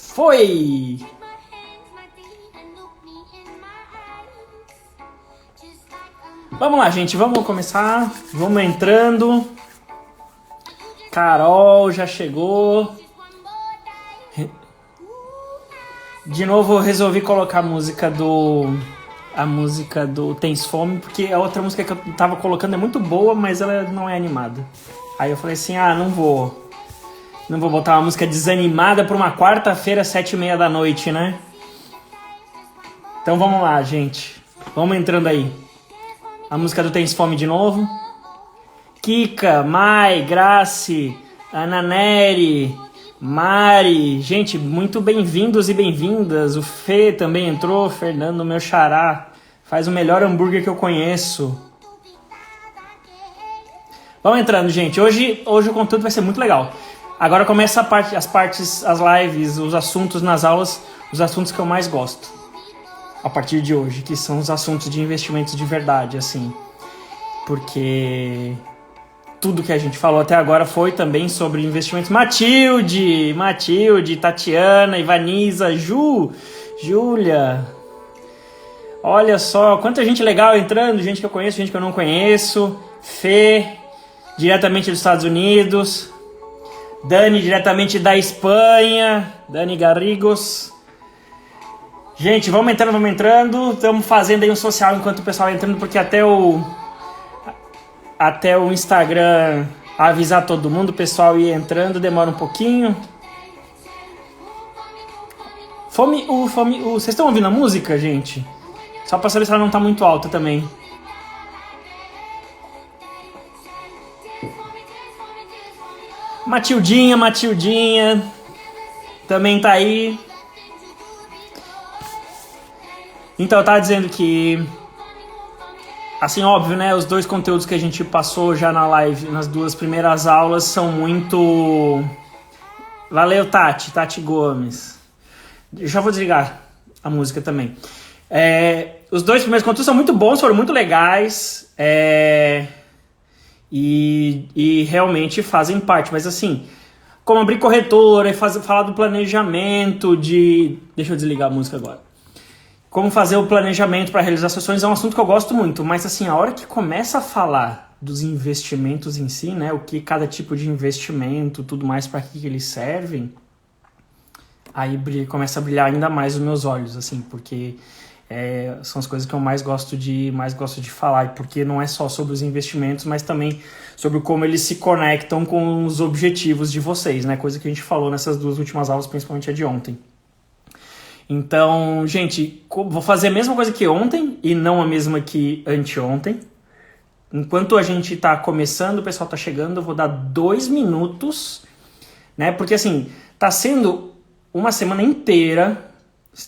Foi! Vamos lá, gente, vamos começar. Vamos entrando. Carol já chegou. De novo, eu resolvi colocar a música do Tens Fome, porque a outra música que eu tava colocando é muito boa, mas ela não é animada. Aí eu falei assim, não vou botar uma música desanimada pra uma quarta-feira, 7h30 da noite, né? Então vamos lá, gente. Vamos entrando aí. A música do Tens Fome de novo. Kika, Mai, Grace, Ana Nery, Mari. Gente, muito bem-vindos e bem-vindas. O Fê também entrou. Fernando, meu xará. Faz o melhor hambúrguer que eu conheço. Vamos entrando, gente. Hoje o conteúdo vai ser muito legal. Agora começa as lives, os assuntos nas aulas, os assuntos que eu mais gosto. A partir de hoje, que são os assuntos de investimentos de verdade, assim. Porque tudo que a gente falou até agora foi também sobre investimentos. Matilde, Tatiana, Ivaniza, Júlia. Olha só, quanta gente legal entrando, gente que eu conheço, gente que eu não conheço. Fê, diretamente dos Estados Unidos. Dani, diretamente da Espanha. Dani Garrigos. Gente, vamos entrando. Estamos fazendo aí um social enquanto o pessoal vai entrando, porque até o Instagram avisar todo mundo, o pessoal ir entrando, demora um pouquinho. Vocês estão ouvindo a música, gente? Só para saber se ela não tá muito alta também. Matildinha. Também tá aí. Então, eu tava dizendo que, assim, óbvio, né, os dois conteúdos que a gente passou já na live, nas duas primeiras aulas, são muito... Valeu, Tati Gomes. Já vou desligar a música também. Os dois primeiros conteúdos são muito bons, foram muito legais, e realmente fazem parte, mas assim, como abrir corretora e falar do planejamento de... Deixa eu desligar a música agora. Como fazer o planejamento para realizar sessões é um assunto que eu gosto muito, mas assim, a hora que começa a falar dos investimentos em si, né, o que cada tipo de investimento, tudo mais, para que eles servem, aí começa a brilhar ainda mais os meus olhos, assim, porque são as coisas que eu mais gosto de falar, porque não é só sobre os investimentos, mas também sobre como eles se conectam com os objetivos de vocês, né, coisa que a gente falou nessas duas últimas aulas, principalmente a de ontem. Então, gente, vou fazer a mesma coisa que ontem e não a mesma que anteontem. Enquanto a gente tá começando, o pessoal tá chegando, eu vou dar 2 minutos, né? Porque assim, tá sendo uma semana inteira,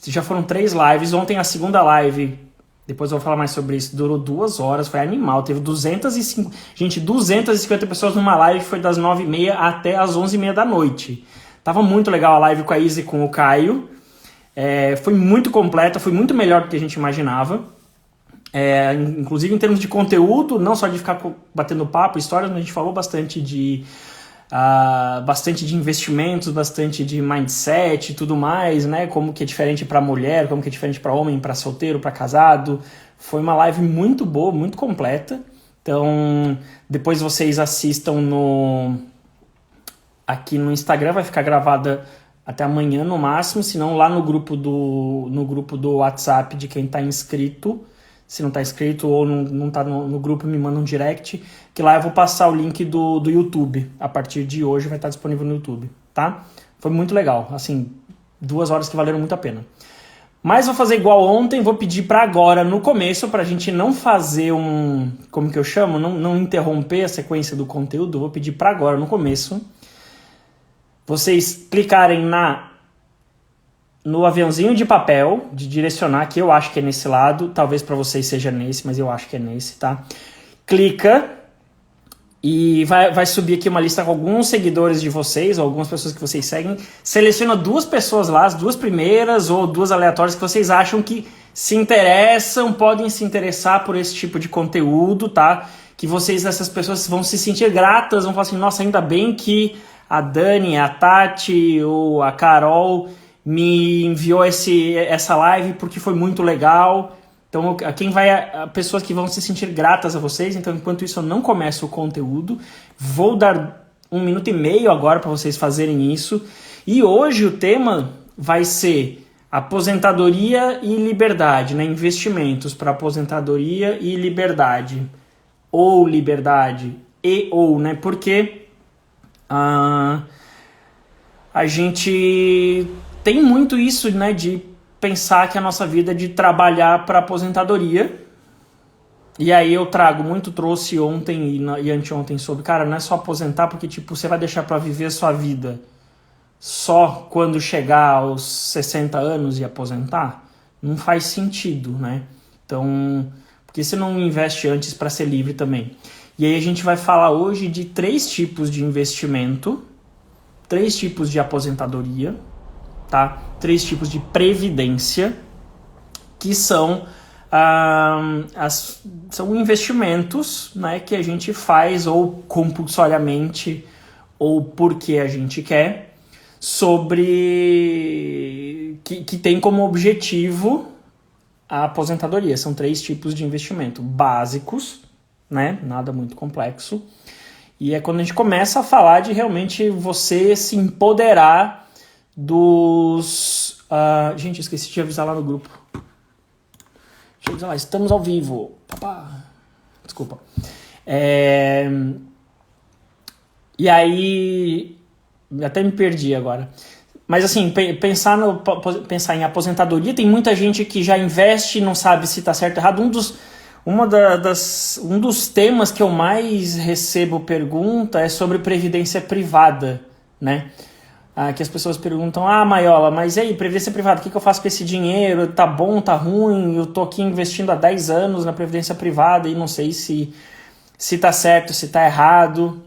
já foram 3 lives, ontem a segunda live, depois eu vou falar mais sobre isso, durou 2 horas, foi animal, teve 250 pessoas numa live, foi das 9h30 até as 11h30 da noite. Tava muito legal a live com a Izzy e com o Caio. Foi muito completa, foi muito melhor do que a gente imaginava, inclusive em termos de conteúdo, não só de ficar batendo papo, histórias, mas a gente falou bastante de investimentos, bastante de mindset e tudo mais, né? Como que é diferente para mulher, como que é diferente para homem, para solteiro, para casado. Foi uma live muito boa, muito completa. Então, depois vocês assistam aqui no Instagram, vai ficar gravada até amanhã no máximo, se não lá no grupo do WhatsApp de quem está inscrito. Se não está inscrito ou não está no grupo, me manda um direct, que lá eu vou passar o link do YouTube. A partir de hoje vai estar disponível no YouTube, tá? Foi muito legal, assim, 2 horas que valeram muito a pena. Mas vou fazer igual ontem, vou pedir para agora, no começo, para a gente não fazer como que eu chamo? Não interromper a sequência do conteúdo, vou pedir para agora, no começo, vocês clicarem no aviãozinho de papel, de direcionar, que eu acho que é nesse lado, talvez para vocês seja nesse, mas eu acho que é nesse, tá? Clica e vai subir aqui uma lista com alguns seguidores de vocês, ou algumas pessoas que vocês seguem. Seleciona 2 pessoas lá, as 2 primeiras ou 2 aleatórias que vocês acham que se interessam, podem se interessar por esse tipo de conteúdo, tá? Que essas pessoas vão se sentir gratas, vão falar assim, nossa, ainda bem que a Dani, a Tati ou a Carol me enviou essa live porque foi muito legal. Então, pessoas que vão se sentir gratas a vocês. Então, enquanto isso, eu não começo o conteúdo. Vou dar 1 minuto e meio agora para vocês fazerem isso. E hoje o tema vai ser aposentadoria e liberdade, né? Investimentos para aposentadoria e liberdade. Ou liberdade ou, né? Porque a gente tem muito isso, né? De pensar que a nossa vida é de trabalhar para aposentadoria. E aí eu trouxe ontem e anteontem sobre, cara, não é só aposentar porque tipo, você vai deixar para viver a sua vida só quando chegar aos 60 anos e aposentar? Não faz sentido, né? Então, por que você não investe antes para ser livre também? E aí a gente vai falar hoje de 3 tipos de investimento, 3 tipos de aposentadoria, tá? 3 tipos de previdência, que são são investimentos, né, que a gente faz ou compulsoriamente ou porque a gente quer, que tem como objetivo a aposentadoria. São 3 tipos de investimento básicos, né, nada muito complexo. E é quando a gente começa a falar de realmente você se empoderar dos... gente, eu esqueci de avisar lá no grupo. Deixa eu avisar lá, estamos ao vivo. Desculpa. E aí... até me perdi agora. Mas assim, pensar em aposentadoria, tem muita gente que já investe e não sabe se está certo ou errado. Um dos temas que eu mais recebo pergunta é sobre previdência privada, né? Que as pessoas perguntam, Maiola, mas e aí, previdência privada, o que eu faço com esse dinheiro? Tá bom, tá ruim? Eu tô aqui investindo há 10 anos na previdência privada e não sei se tá certo, se tá errado.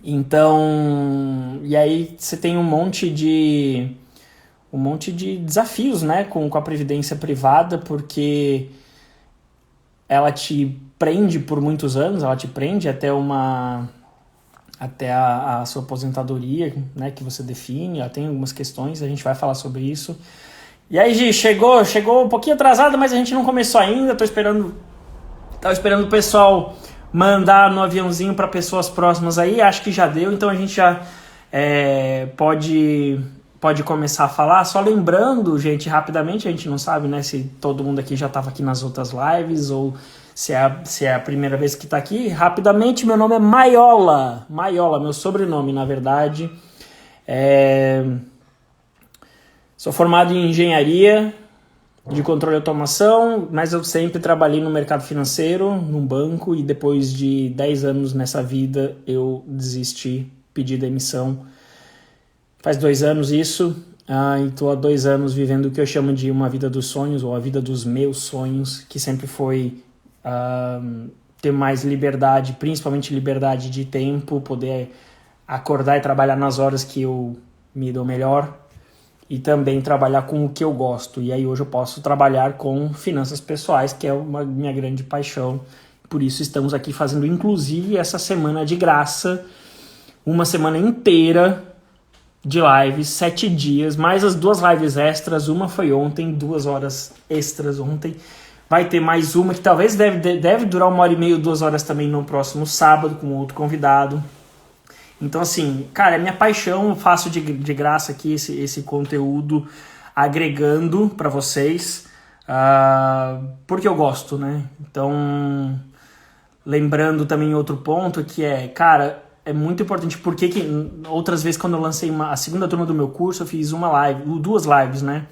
Então, e aí você tem um monte de desafios, né, com a previdência privada, porque ela te prende por muitos anos, ela te prende até a sua aposentadoria, né, que você define. Ela tem algumas questões, a gente vai falar sobre isso. E aí, Gi, chegou um pouquinho atrasada, mas a gente não começou ainda. Tava esperando o pessoal mandar no aviãozinho para pessoas próximas aí. Acho que já deu, então a gente já pode começar a falar. Só lembrando, gente, rapidamente, a gente não sabe, né, se todo mundo aqui já estava aqui nas outras lives ou se é a primeira vez que está aqui. Rapidamente, meu nome é Maiola, meu sobrenome, na verdade. Sou formado em engenharia de controle e automação, mas eu sempre trabalhei no mercado financeiro, num banco, e depois de 10 anos nessa vida, eu desisti, pedi demissão. Faz 2 anos isso, e estou há 2 anos vivendo o que eu chamo de uma vida dos sonhos, ou a vida dos meus sonhos, que sempre foi ter mais liberdade, principalmente liberdade de tempo, poder acordar e trabalhar nas horas que eu me dou melhor, e também trabalhar com o que eu gosto. E aí hoje eu posso trabalhar com finanças pessoais, que é minha grande paixão. Por isso estamos aqui fazendo, inclusive, essa semana de graça, uma semana inteira de lives, 7 dias, mais as 2 lives extras. Uma foi ontem, 2 horas extras ontem. Vai ter mais uma que talvez deve durar 1h30, 2 horas também no próximo sábado, com outro convidado. Então, assim, cara, é minha paixão. Eu faço de graça aqui esse conteúdo, agregando para vocês, porque eu gosto, né? Então, lembrando também outro ponto que cara, é muito importante, porque outras vezes quando eu lancei a segunda turma do meu curso, eu fiz 2 lives, né?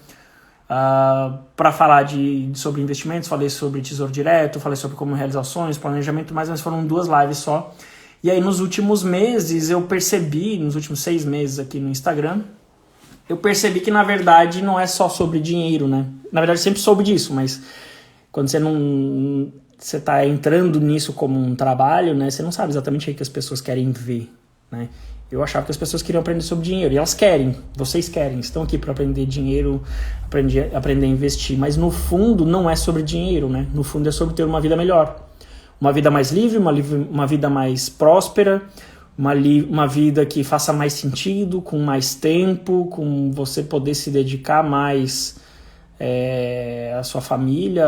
Para falar sobre investimentos, falei sobre tesouro direto, falei sobre como realizar sonhos, planejamento, mas foram 2 lives só. E aí nos últimos meses eu percebi, nos últimos 6 meses aqui no Instagram, eu percebi que na verdade não é só sobre dinheiro, né? Na verdade eu sempre soube disso, mas quando você tá entrando nisso como um trabalho, né? Você não sabe exatamente o que as pessoas querem ver, né? Eu achava que as pessoas queriam aprender sobre dinheiro, e elas querem, vocês querem, estão aqui para aprender dinheiro, aprender a investir, mas no fundo não é sobre dinheiro, né? No fundo é sobre ter uma vida melhor, uma vida mais livre, uma vida mais próspera, uma vida que faça mais sentido, com mais tempo, com você poder se dedicar mais à sua família,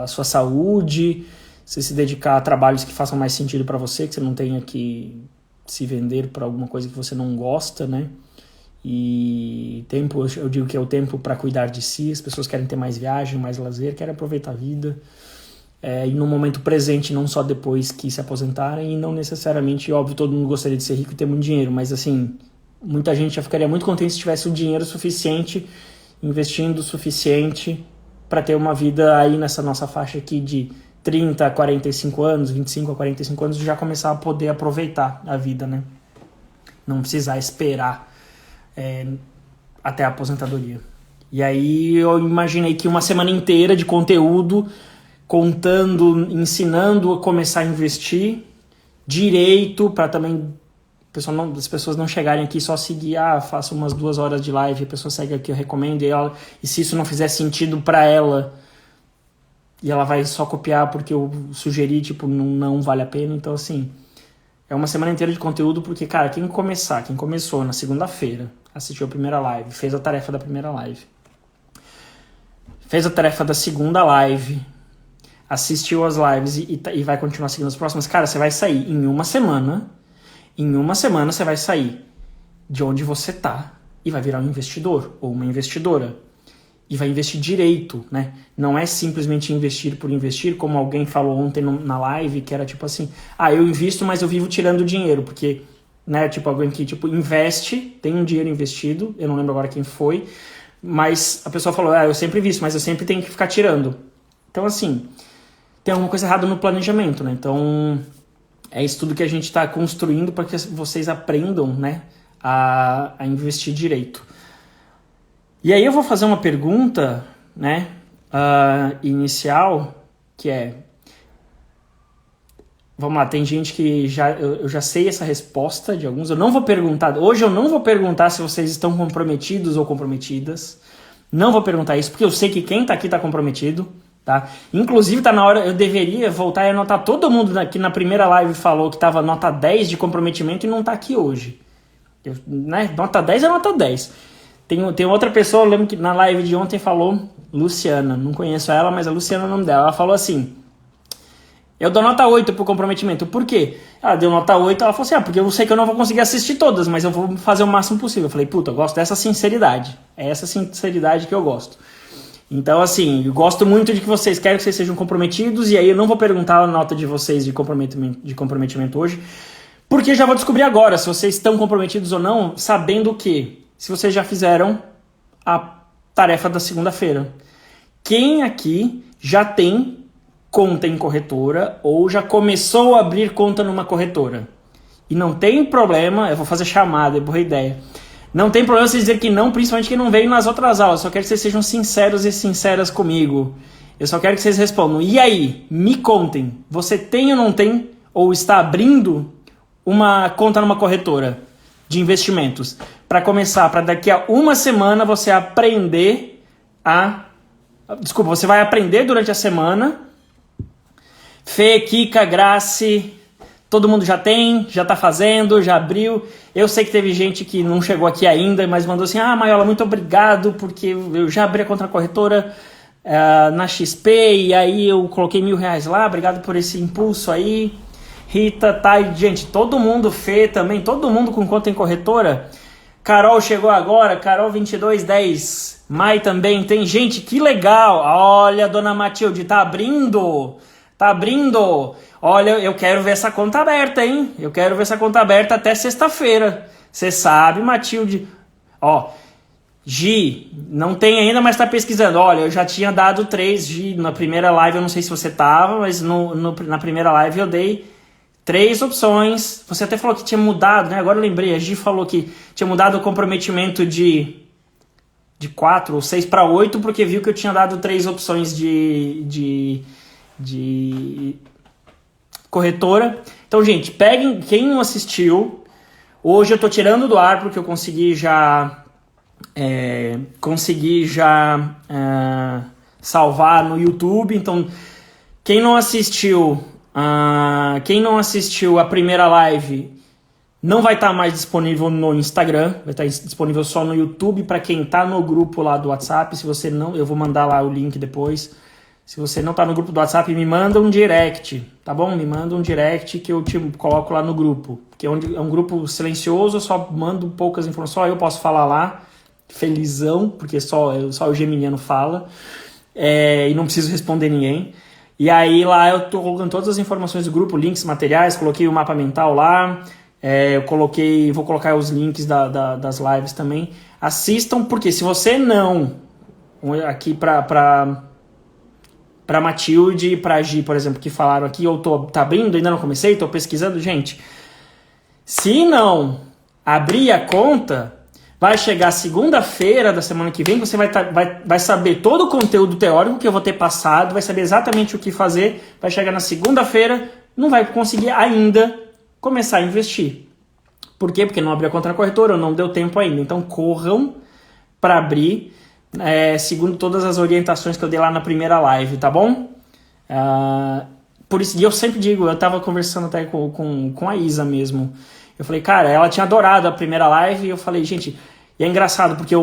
à sua saúde, você se dedicar a trabalhos que façam mais sentido para você, que você não tenha que se vender para alguma coisa que você não gosta, né? E tempo, eu digo que é o tempo para cuidar de si. As pessoas querem ter mais viagem, mais lazer, querem aproveitar a vida, e no momento presente, não só depois que se aposentarem. E não necessariamente, óbvio, todo mundo gostaria de ser rico e ter muito dinheiro, mas assim, muita gente já ficaria muito contente se tivesse o dinheiro suficiente, investindo o suficiente para ter uma vida aí nessa nossa faixa aqui de 30 a 45 anos, 25 a 45 anos, já começar a poder aproveitar a vida, né? Não precisar esperar até a aposentadoria. E aí eu imaginei que uma semana inteira de conteúdo, contando, ensinando a começar a investir direito, para também as pessoas não chegarem aqui só seguir, faço umas 2 horas de live, a pessoa segue aqui, eu recomendo, e se isso não fizer sentido para ela, e ela vai só copiar porque eu sugeri, tipo, não vale a pena. Então, assim, é uma semana inteira de conteúdo, porque, cara, quem começou na segunda-feira, assistiu a primeira live, fez a tarefa da primeira live, fez a tarefa da segunda live, assistiu as lives e vai continuar seguindo as próximas, cara, você vai sair em uma semana você vai sair de onde você tá e vai virar um investidor ou uma investidora. E vai investir direito, né? Não é simplesmente investir por investir, como alguém falou ontem na live, que era tipo assim, eu invisto, mas eu vivo tirando dinheiro, porque, né, tipo, alguém que, tipo, investe, tem um dinheiro investido, eu não lembro agora quem foi, mas a pessoa falou, eu sempre invisto, mas eu sempre tenho que ficar tirando. Então, assim, tem alguma coisa errada no planejamento, né? Então, é isso tudo que a gente está construindo para que vocês aprendam, né, a investir direito. E aí eu vou fazer uma pergunta, né, inicial, que é... Vamos lá, tem gente que eu já sei essa resposta de alguns. Hoje eu não vou perguntar se vocês estão comprometidos ou comprometidas. Não vou perguntar isso, porque eu sei que quem está aqui está comprometido, tá? Inclusive tá na hora, eu deveria voltar e anotar todo mundo que na primeira live falou que estava nota 10 de comprometimento e não está aqui hoje. Né? Nota 10 é nota 10. Tem outra pessoa, eu lembro que na live de ontem falou, Luciana, não conheço ela, mas a Luciana é o nome dela. Ela falou assim, eu dou nota 8 pro comprometimento. Por quê? Ela deu nota 8, ela falou assim, porque eu sei que eu não vou conseguir assistir todas, mas eu vou fazer o máximo possível. Eu falei, eu gosto dessa sinceridade. É essa sinceridade que eu gosto. Então, assim, eu gosto muito de que vocês querem que vocês sejam comprometidos, e aí eu não vou perguntar a nota de vocês de comprometimento hoje, porque já vou descobrir agora se vocês estão comprometidos ou não, sabendo que se vocês já fizeram a tarefa da segunda-feira. Quem aqui já tem conta em corretora ou já começou a abrir conta numa corretora? E não tem problema, eu vou fazer chamada, é boa ideia. Não tem problema vocês dizer que não, principalmente quem não veio nas outras aulas. Só quero que vocês sejam sinceros e sinceras comigo. Eu só quero que vocês respondam. E aí, me contem, você tem ou não tem, ou está abrindo uma conta numa corretora de investimentos? Para começar, para daqui a uma semana você aprender Desculpa, você vai aprender durante a semana. Fê, Kika, Grace, todo mundo já tem, já tá fazendo, já abriu. Eu sei que teve gente que não chegou aqui ainda, mas mandou assim, Maiola, muito obrigado, porque eu já abri a conta na corretora na XP, e aí eu coloquei R$1.000 lá, obrigado por esse impulso aí. Rita, tá, gente, todo mundo, Fê também, todo mundo com conta em corretora. Carol chegou agora, Carol 2210. Mai também, tem gente, que legal. Olha, dona Matilde, tá abrindo. Olha, eu quero ver essa conta aberta, hein? Eu quero ver essa conta aberta até sexta-feira. Você sabe, Matilde. Gi, não tem ainda, mas tá pesquisando. Olha, eu já tinha dado 3, Gi, na primeira live, eu não sei se você tava, mas na primeira live eu dei 3 opções. Você até falou que tinha mudado, né? Agora eu lembrei, a Gi falou que tinha mudado o comprometimento de 4 ou 6 para 8, porque viu que eu tinha dado 3 opções de corretora. Então, gente, peguem, quem não assistiu, hoje eu tô tirando do ar porque eu consegui já salvar no YouTube. Então, quem não assistiu a primeira live, Não vai estar mais disponível no Instagram, vai estar disponível só no YouTube para quem está no grupo lá do WhatsApp. Se você não, eu vou mandar lá o link depois. Se você não está no grupo do WhatsApp, me manda um direct, tá bom? Me manda um direct que eu te coloco lá no grupo. Porque é um grupo silencioso, eu só mando poucas informações, só eu posso falar lá, felizão, porque só o geminiano fala. E não preciso responder ninguém. E aí lá eu tô colocando todas as informações do grupo, links, materiais, coloquei o mapa mental lá, vou colocar os links das lives também. Assistam, porque se você não, aqui pra Matilde e pra Gi, por exemplo, que falaram aqui, eu tá abrindo, ainda não comecei, tô pesquisando, gente, se não abrir a conta, vai chegar segunda-feira da semana que vem, você vai saber todo o conteúdo teórico que eu vou ter passado, vai saber exatamente o que fazer, vai chegar na segunda-feira, não vai conseguir ainda começar a investir. Por quê? Porque não abriu a conta na corretora, não deu tempo ainda. Então corram para abrir, segundo todas as orientações que eu dei lá na primeira live, tá bom? Por isso, e eu sempre digo, eu tava conversando até com a Isa mesmo. Eu falei, cara, ela tinha adorado a primeira live e eu falei, gente, e é engraçado porque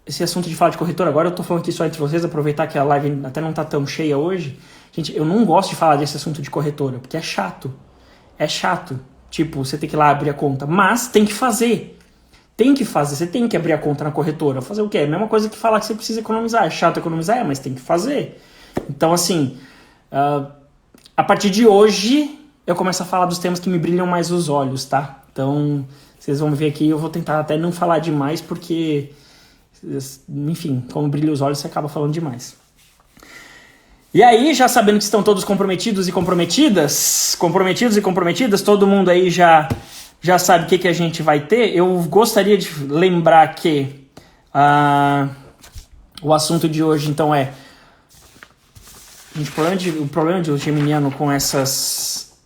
esse assunto de falar de corretora, agora eu tô falando aqui só entre vocês, aproveitar que a live até não tá tão cheia hoje. Gente, eu não gosto de falar desse assunto de corretora, porque é chato. É chato. Tipo, você tem que ir lá abrir a conta, mas tem que fazer. Tem que fazer, você tem que abrir a conta na corretora. Fazer o quê? É a mesma coisa que falar que você precisa economizar. É chato economizar, mas tem que fazer. Então, assim, a partir de hoje, eu começo a falar dos temas que me brilham mais os olhos, tá? Então, vocês vão ver aqui, eu vou tentar até não falar demais, porque, enfim, como brilha os olhos, você acaba falando demais. E aí, já sabendo que estão todos comprometidos e comprometidas, todo mundo aí já sabe o que a gente vai ter, eu gostaria de lembrar que o assunto de hoje, então, gente, o problema de geminiano com essas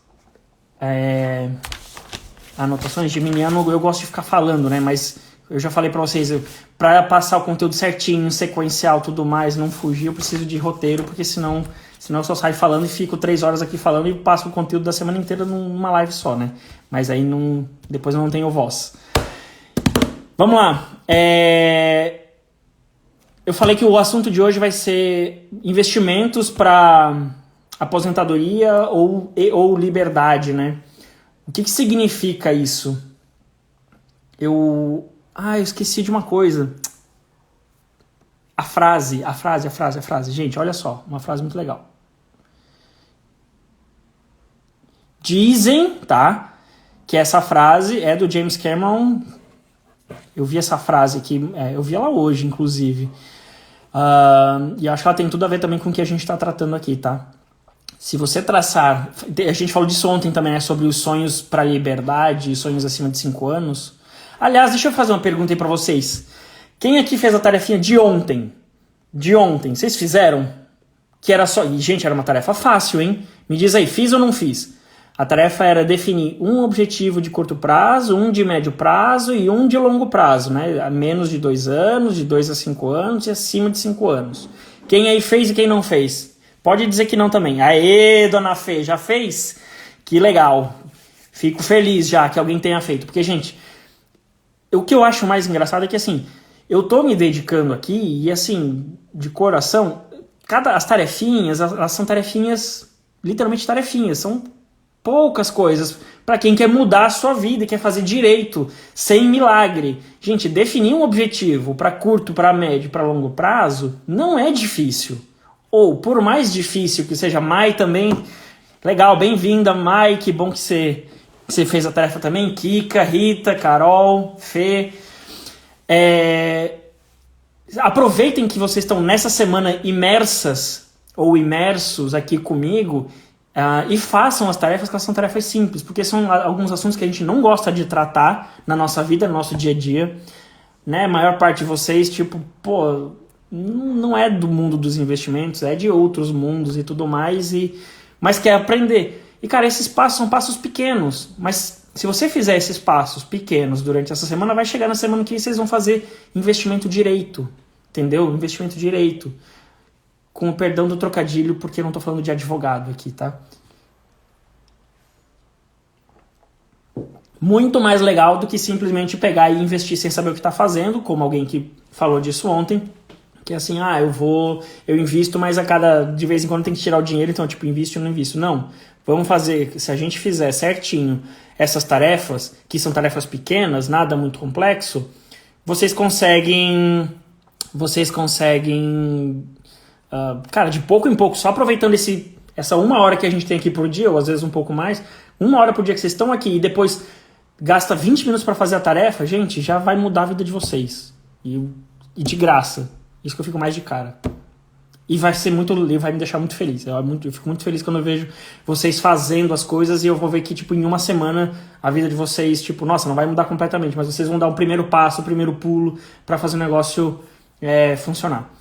anotações, geminiano eu gosto de ficar falando, né, mas eu já falei pra vocês, pra passar o conteúdo certinho, sequencial, tudo mais, não fugir, eu preciso de roteiro, porque senão eu só saio falando e fico 3 horas aqui falando e passo o conteúdo da semana inteira numa live só, né? Mas aí depois eu não tenho voz. Vamos lá. Eu falei que o assunto de hoje vai ser investimentos para aposentadoria ou liberdade, né? O que significa isso? Eu esqueci de uma coisa. A frase. Gente, olha só, uma frase muito legal. Dizem, tá, que essa frase é do James Cameron. Eu vi essa frase aqui, eu vi ela hoje, inclusive. E acho que ela tem tudo a ver também com o que a gente está tratando aqui, tá? Se você traçar... A gente falou disso ontem também, né? Sobre os sonhos para liberdade, sonhos acima de 5 anos. Aliás, deixa eu fazer uma pergunta aí para vocês. Quem aqui fez a tarefinha de ontem? Vocês fizeram? Que era só... E, gente, era uma tarefa fácil, hein? Me diz aí, fiz ou não fiz? A tarefa era definir um objetivo de curto prazo, um de médio prazo e um de longo prazo, né? A menos de 2 anos, de 2 a 5 anos e acima de 5 anos. Quem aí fez e quem não fez? Pode dizer que não também. Aê, dona Fê, já fez? Que legal. Fico feliz já que alguém tenha feito. Porque, gente, o que eu acho mais engraçado é que, assim, eu tô me dedicando aqui e, assim, de coração, as tarefinhas, elas são tarefinhas, literalmente tarefinhas, são poucas coisas para quem quer mudar a sua vida e quer fazer direito, sem milagre. Gente, definir um objetivo para curto, para médio, para longo prazo não é difícil. Ou, por mais difícil que seja, Mai também, legal, bem-vinda, Mai, que bom que você fez a tarefa também, Kika, Rita, Carol, Fê. Aproveitem que vocês estão nessa semana imersas ou imersos aqui comigo e façam as tarefas, que elas são tarefas simples, porque são alguns assuntos que a gente não gosta de tratar na nossa vida, no nosso dia a dia, né? A maior parte de vocês, tipo, não é do mundo dos investimentos, é de outros mundos e tudo mais, mas quer aprender. E, cara, esses passos são passos pequenos, mas se você fizer esses passos pequenos durante essa semana, vai chegar na semana que vocês vão fazer investimento direito, entendeu? Investimento direito. Com o perdão do trocadilho, porque eu não tô falando de advogado aqui, tá? muito mais legal do que simplesmente pegar e investir sem saber o que está fazendo, como alguém que falou disso ontem, que é assim, eu invisto, mas de vez em quando tem que tirar o dinheiro, então tipo, invisto ou não invisto. Não, vamos fazer, se a gente fizer certinho essas tarefas, que são tarefas pequenas, nada muito complexo, vocês conseguem, cara, de pouco em pouco, só aproveitando essa 1 hora que a gente tem aqui por dia, ou às vezes um pouco mais, 1 hora por dia que vocês estão aqui e depois gasta 20 minutos para fazer a tarefa, gente, já vai mudar a vida de vocês. E de graça. Isso que eu fico mais de cara. E vai me deixar muito feliz. Eu fico muito feliz quando eu vejo vocês fazendo as coisas e eu vou ver que, tipo, em 1 semana a vida de vocês, tipo, nossa, não vai mudar completamente, mas vocês vão dar o primeiro passo, o primeiro pulo para fazer o negócio funcionar.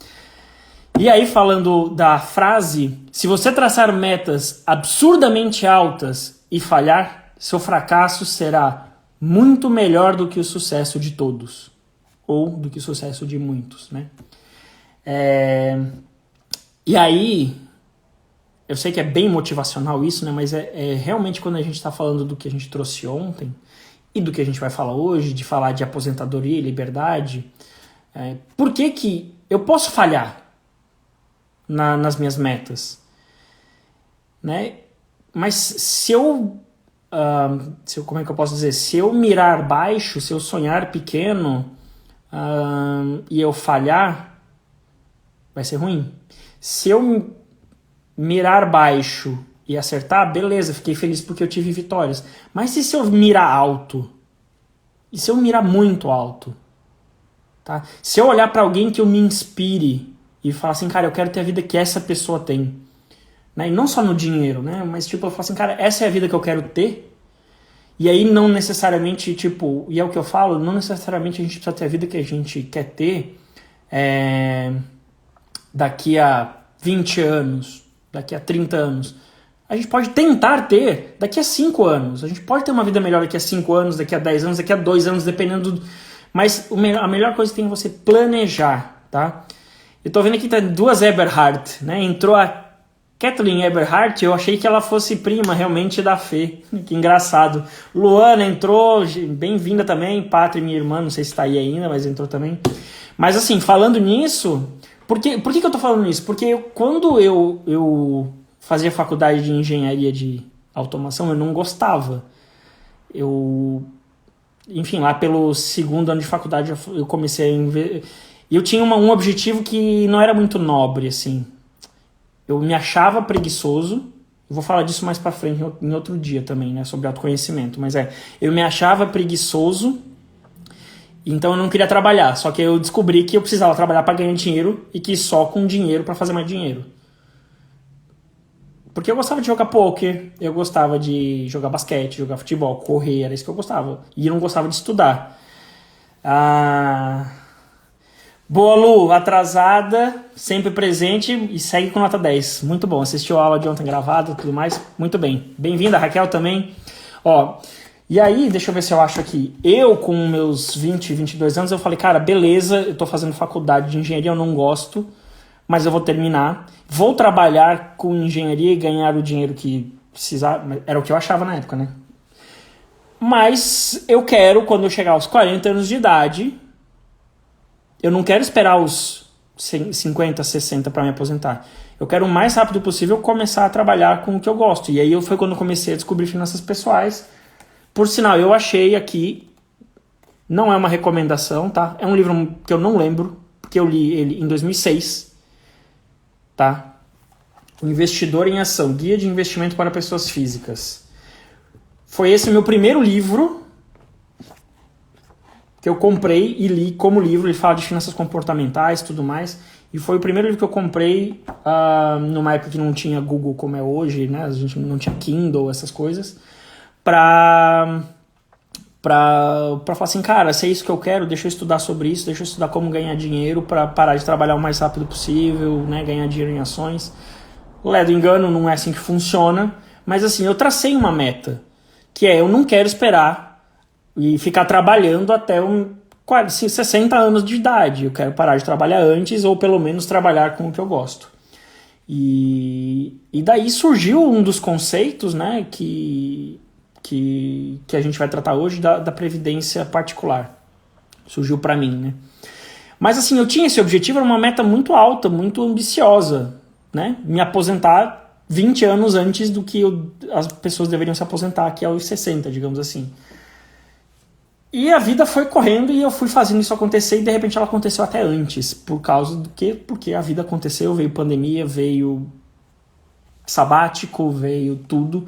E aí, falando da frase, se você traçar metas absurdamente altas e falhar, seu fracasso será muito melhor do que o sucesso de todos. Ou do que o sucesso de muitos, né? E aí, eu sei que é bem motivacional isso, né? Mas realmente quando a gente está falando do que a gente trouxe ontem e do que a gente vai falar hoje, de falar de aposentadoria e liberdade, por que eu posso falhar nas minhas metas? Né? Mas como é que eu posso dizer? Se eu mirar baixo, se eu sonhar pequeno e eu falhar, vai ser ruim. Se eu mirar baixo e acertar, beleza, fiquei feliz porque eu tive vitórias. Mas e se eu mirar alto? E se eu mirar muito alto? Tá? Se eu olhar para alguém que eu me inspire e falar assim, cara, eu quero ter a vida que essa pessoa tem. Né? E não só no dinheiro, né? Mas tipo, eu falo assim, cara, essa é a vida que eu quero ter. E aí não necessariamente, tipo, e é o que eu falo, não necessariamente a gente precisa ter a vida que a gente quer ter daqui a 20 anos, daqui a 30 anos. A gente pode tentar ter daqui a 5 anos. A gente pode ter uma vida melhor daqui a 5 anos, daqui a 10 anos, daqui a 2 anos, dependendo Mas a melhor coisa que tem é você planejar, tá? Eu tô vendo aqui que tá 2 Eberhardt, né? Entrou a Kathleen Eberhardt, eu achei que ela fosse prima realmente da Fê. Que engraçado. Luana entrou, bem-vinda também. Pátria, minha irmã, não sei se tá aí ainda, mas entrou também. Mas assim, falando nisso, por que eu tô falando nisso? Porque quando eu fazia faculdade de engenharia de automação, eu não gostava. Enfim, lá pelo 2º ano de faculdade eu comecei a eu tinha um objetivo que não era muito nobre, assim. Eu me achava preguiçoso. Eu vou falar disso mais pra frente em outro dia também, né? Sobre autoconhecimento. Mas eu me achava preguiçoso, então eu não queria trabalhar. Só que eu descobri que eu precisava trabalhar para ganhar dinheiro e que só com dinheiro para fazer mais dinheiro. Porque eu gostava de jogar poker, eu gostava de jogar basquete, jogar futebol, correr, era isso que eu gostava. E eu não gostava de estudar. Boa, Lu, atrasada, sempre presente e segue com nota 10. Muito bom, assistiu a aula de ontem gravada e tudo mais. Muito bem. Bem-vinda, Raquel, também. E aí, deixa eu ver se eu acho aqui. Eu, com meus 20, 22 anos, eu falei, cara, beleza, eu tô fazendo faculdade de engenharia, eu não gosto, mas eu vou terminar. Vou trabalhar com engenharia e ganhar o dinheiro que precisar. Era o que eu achava na época, né? Mas eu quero, quando eu chegar aos 40 anos de idade, eu não quero esperar os 50, 60 para me aposentar. Eu quero o mais rápido possível começar a trabalhar com o que eu gosto. E aí foi quando eu comecei a descobrir finanças pessoais. Por sinal, eu achei aqui, não é uma recomendação, tá? É um livro que eu não lembro, porque eu li ele em 2006, tá? O Investidor em Ação, Guia de Investimento para Pessoas Físicas. Foi esse o meu primeiro livro que eu comprei e li como livro. Ele fala de finanças comportamentais e tudo mais. E foi o primeiro livro que eu comprei numa época que não tinha Google como é hoje, né? A gente não tinha Kindle, essas coisas. Pra falar assim, cara, se é isso que eu quero, deixa eu estudar sobre isso, deixa eu estudar como ganhar dinheiro para parar de trabalhar o mais rápido possível, né? Ganhar dinheiro em ações. Ledo engano, não é assim que funciona. Mas assim, eu tracei uma meta, que eu não quero esperar e ficar trabalhando até 60 anos de idade. Eu quero parar de trabalhar antes, ou pelo menos trabalhar com o que eu gosto. E daí surgiu um dos conceitos, né, que que a gente vai tratar hoje da previdência particular. Surgiu para mim, né? Mas assim, eu tinha esse objetivo, era uma meta muito alta, muito ambiciosa, né? Me aposentar 20 anos antes do que as pessoas deveriam se aposentar, que é aos 60, digamos assim. E a vida foi correndo e eu fui fazendo isso acontecer e de repente ela aconteceu até antes. Por causa do quê? Porque a vida aconteceu, veio pandemia, veio sabático, veio tudo.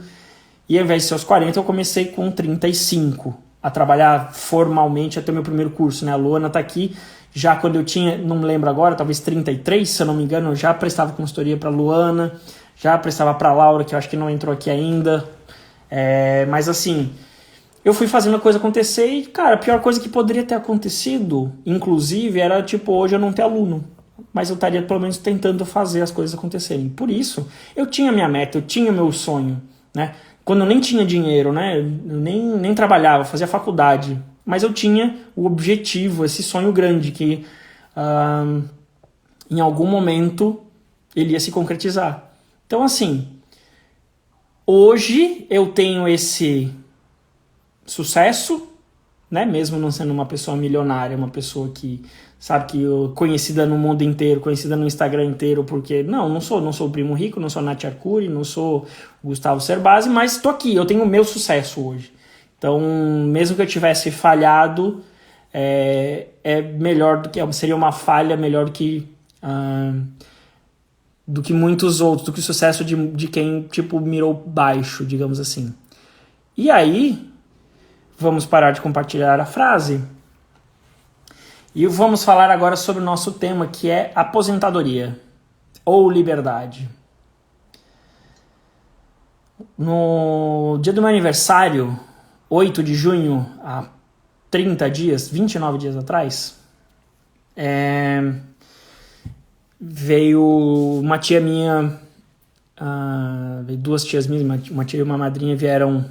E ao invés de ser aos 40, eu comecei com 35 a trabalhar formalmente até o meu primeiro curso, né? A Luana tá aqui, já quando eu tinha, não me lembro agora, talvez 33, se eu não me engano, eu já prestava consultoria para Luana, já prestava para Laura, que eu acho que não entrou aqui ainda. Mas assim, eu fui fazendo a coisa acontecer e, cara, a pior coisa que poderia ter acontecido, inclusive, era tipo, hoje eu não ter aluno. Mas eu estaria pelo menos tentando fazer as coisas acontecerem. Por isso, eu tinha minha meta, eu tinha meu sonho, né? Quando eu nem tinha dinheiro, né? Eu nem trabalhava, fazia faculdade. Mas eu tinha o objetivo, esse sonho grande, que em algum momento ele ia se concretizar. Então, assim, hoje eu tenho esse sucesso, né? Mesmo não sendo uma pessoa milionária, uma pessoa que, sabe, que conhecida no mundo inteiro, conhecida no Instagram inteiro, porque não sou o Primo Rico, não sou a Nath Arcuri, não sou o Gustavo Cerbasi, mas estou aqui, eu tenho o meu sucesso hoje. Então, mesmo que eu tivesse falhado, melhor do que, seria uma falha melhor do que muitos outros, do que o sucesso de quem, tipo, mirou baixo, digamos assim. E aí, vamos parar de compartilhar a frase e vamos falar agora sobre o nosso tema, que é aposentadoria ou liberdade. No dia do meu aniversário, 8 de junho, há 30 dias, 29 dias atrás, veio uma tia minha, veio duas tias minhas, uma tia e uma madrinha vieram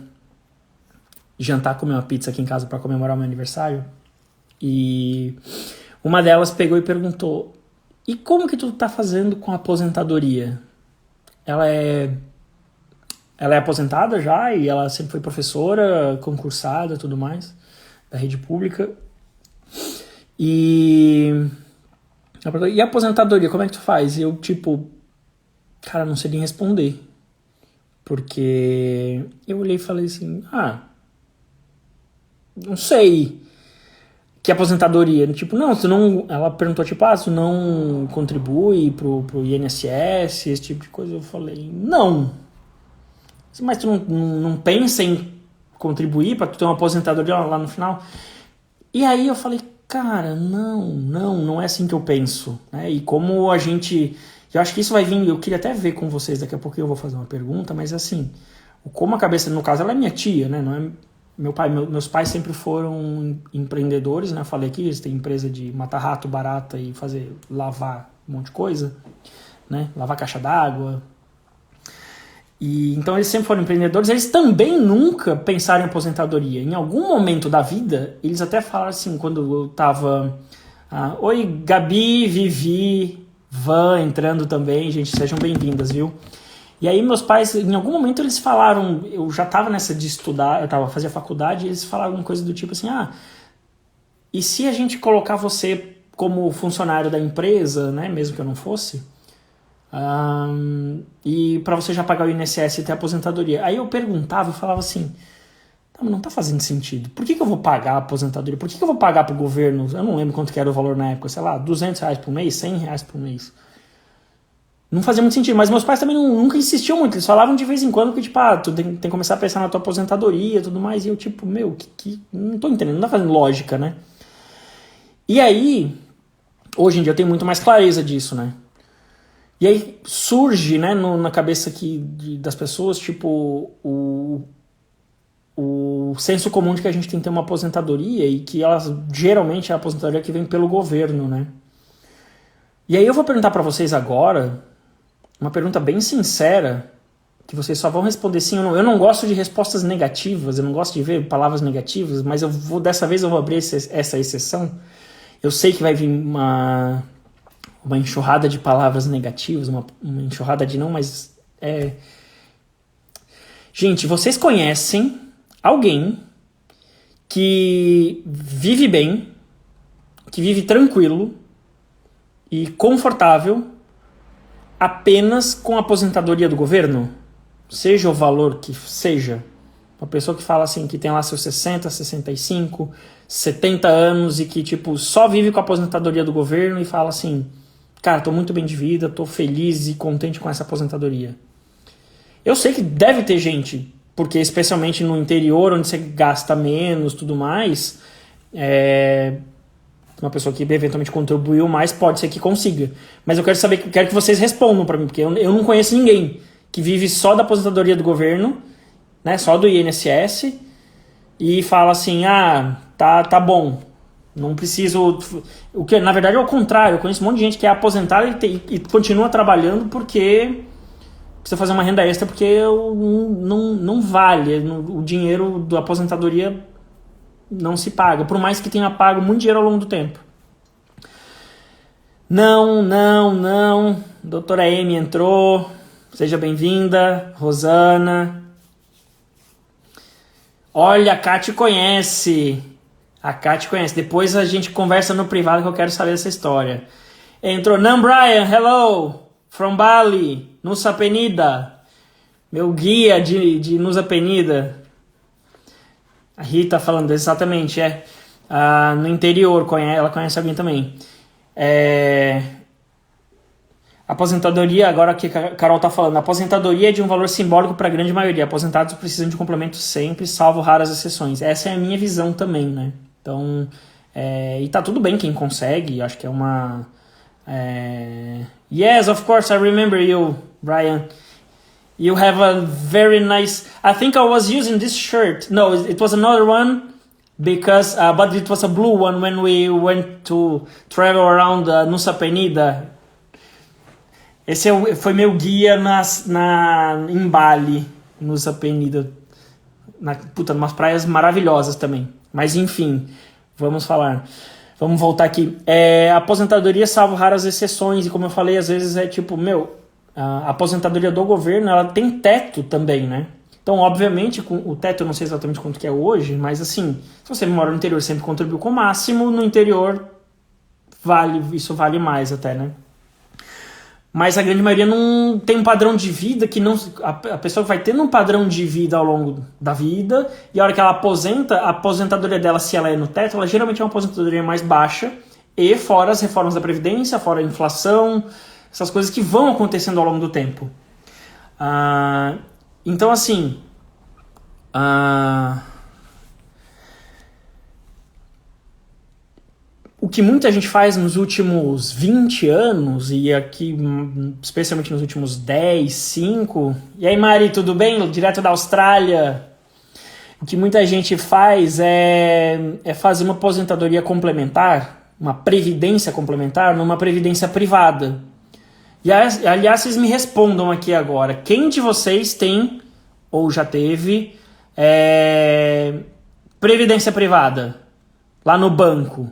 jantar, comer uma pizza aqui em casa para comemorar o meu aniversário. E uma delas pegou e perguntou: e como que tu tá fazendo com a aposentadoria? Ela é aposentada já e ela sempre foi professora, concursada, tudo mais, da rede pública. E ela perguntou: e a aposentadoria, como é que tu faz? E eu, tipo, cara, não sei nem responder. Porque eu olhei e falei assim: não sei. Que aposentadoria? Tipo, não, tu não... Ela perguntou, tipo, tu não contribui pro INSS, esse tipo de coisa. Eu falei, não. Mas tu não pensa em contribuir pra tu ter uma aposentadoria lá no final? E aí eu falei, cara, não é assim que eu penso, né? E como a gente... Eu acho que isso vai vir... Eu queria até ver com vocês, daqui a pouco eu vou fazer uma pergunta, mas assim, como a cabeça... No caso, ela é minha tia, né? Não é... Meus pais sempre foram empreendedores, né? Eu falei aqui, eles têm empresa de matar rato, barata e lavar um monte de coisa, né? Lavar caixa d'água. E então eles sempre foram empreendedores, eles também nunca pensaram em aposentadoria. Em algum momento da vida, eles até falaram assim, quando eu tava... Oi, Gabi, Vivi, Van entrando também, gente, sejam bem-vindas, viu? E aí meus pais, em algum momento eles falaram, eu já estava nessa de estudar, fazia faculdade, e eles falaram uma coisa do tipo assim, e se a gente colocar você como funcionário da empresa, né, mesmo que eu não fosse, e para você já pagar o INSS e ter aposentadoria. Aí eu perguntava e falava assim, mas não tá fazendo sentido. Por que eu vou pagar a aposentadoria? Por que eu vou pagar pro governo? Eu não lembro quanto que era o valor na época, sei lá, R$200 por mês, R$100 por mês. Não fazia muito sentido, mas meus pais também nunca insistiam muito, eles falavam de vez em quando que, tipo, tu tem que começar a pensar na tua aposentadoria e tudo mais, e eu, tipo, não tô entendendo, não tá fazendo lógica, né? E aí, hoje em dia eu tenho muito mais clareza disso, né? E aí surge, né, na cabeça das pessoas, tipo, o senso comum de que a gente tem que ter uma aposentadoria e que geralmente é a aposentadoria que vem pelo governo, né? E aí eu vou perguntar pra vocês agora uma pergunta bem sincera, que vocês só vão responder sim ou não. Eu não gosto de respostas negativas, eu não gosto de ver palavras negativas, mas dessa vez eu vou abrir essa exceção. Eu sei que vai vir uma enxurrada de palavras negativas, uma enxurrada de não, mas Gente, vocês conhecem alguém que vive bem, que vive tranquilo e confortável apenas com a aposentadoria do governo, seja o valor que seja. Uma pessoa que fala assim, que tem lá seus 60, 65, 70 anos e que tipo só vive com a aposentadoria do governo e fala assim, cara, tô muito bem de vida, tô feliz e contente com essa aposentadoria. Eu sei que deve ter gente, porque especialmente no interior, onde você gasta menos, tudo mais, uma pessoa que eventualmente contribuiu mais, pode ser que consiga. Mas eu quero saber, quero que vocês respondam para mim, porque eu não conheço ninguém que vive só da aposentadoria do governo, né, só do INSS, e fala assim, tá bom, não preciso... O que, na verdade, é o contrário. Eu conheço um monte de gente que é aposentada e continua trabalhando porque precisa fazer uma renda extra, porque não vale. O dinheiro da aposentadoria não se paga, por mais que tenha pago muito dinheiro ao longo do tempo. Não. Doutora Amy entrou. Seja bem-vinda. Rosana. Olha, a Kate conhece. Depois a gente conversa no privado que eu quero saber dessa história. Entrou Nam Brian, hello. From Bali, Nusa Penida. Meu guia de Nusa Penida. A Rita falando exatamente, no interior, ela conhece alguém também. Aposentadoria, agora que a Carol tá falando, a aposentadoria é de um valor simbólico para a grande maioria. Aposentados precisam de complemento sempre, salvo raras exceções. Essa é a minha visão também, né? Então, e tá tudo bem quem consegue, acho que é uma... Yes, of course, I remember you, Brian. You have a very nice... I think I was using this shirt. No, it was another one, because, but it was a blue one when we went to travel around Nusa Penida. Esse foi meu guia em Bali, Nusa Penida. Umas praias maravilhosas também. Mas enfim, vamos voltar aqui. Aposentadoria salvo raras exceções, e como eu falei, às vezes a aposentadoria do governo, ela tem teto também, né? Então, obviamente, com o teto eu não sei exatamente quanto que é hoje, mas assim, se você mora no interior, sempre contribuiu com o máximo, no interior isso vale mais até, né? Mas a grande maioria não tem um padrão de vida que não... A pessoa vai tendo um padrão de vida ao longo da vida, e a hora que ela aposenta, a aposentadoria dela, se ela é no teto, ela geralmente é uma aposentadoria mais baixa, e fora as reformas da Previdência, fora a inflação, essas coisas que vão acontecendo ao longo do tempo. Então, assim... O que muita gente faz nos últimos 20 anos, e aqui especialmente nos últimos 10, 5... E aí, Mari, tudo bem? Direto da Austrália. O que muita gente faz é fazer uma aposentadoria complementar, uma previdência complementar, numa previdência privada. E, aliás, vocês me respondam aqui agora. Quem de vocês tem, ou já teve, previdência privada lá no banco?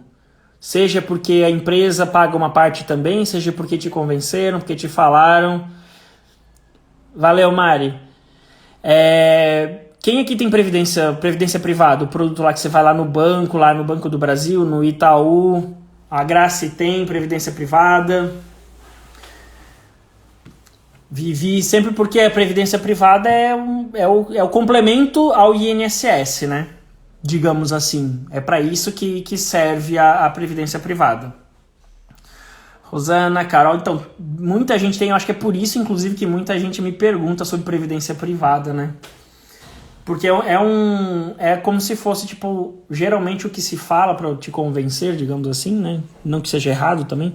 Seja porque a empresa paga uma parte também, seja porque te convenceram, porque te falaram. Valeu, Mari. Quem aqui tem previdência privada? O produto lá que você vai lá no Banco do Brasil, no Itaú. A Grace tem previdência privada. Vivi sempre, porque a previdência privada é o complemento ao INSS, né? Digamos assim, é para isso que serve a previdência privada. Rosana, Carol, então, muita gente tem, eu acho que é por isso, inclusive, que muita gente me pergunta sobre previdência privada, né? Porque é como se fosse, tipo, geralmente o que se fala para te convencer, digamos assim, né? Não que seja errado também,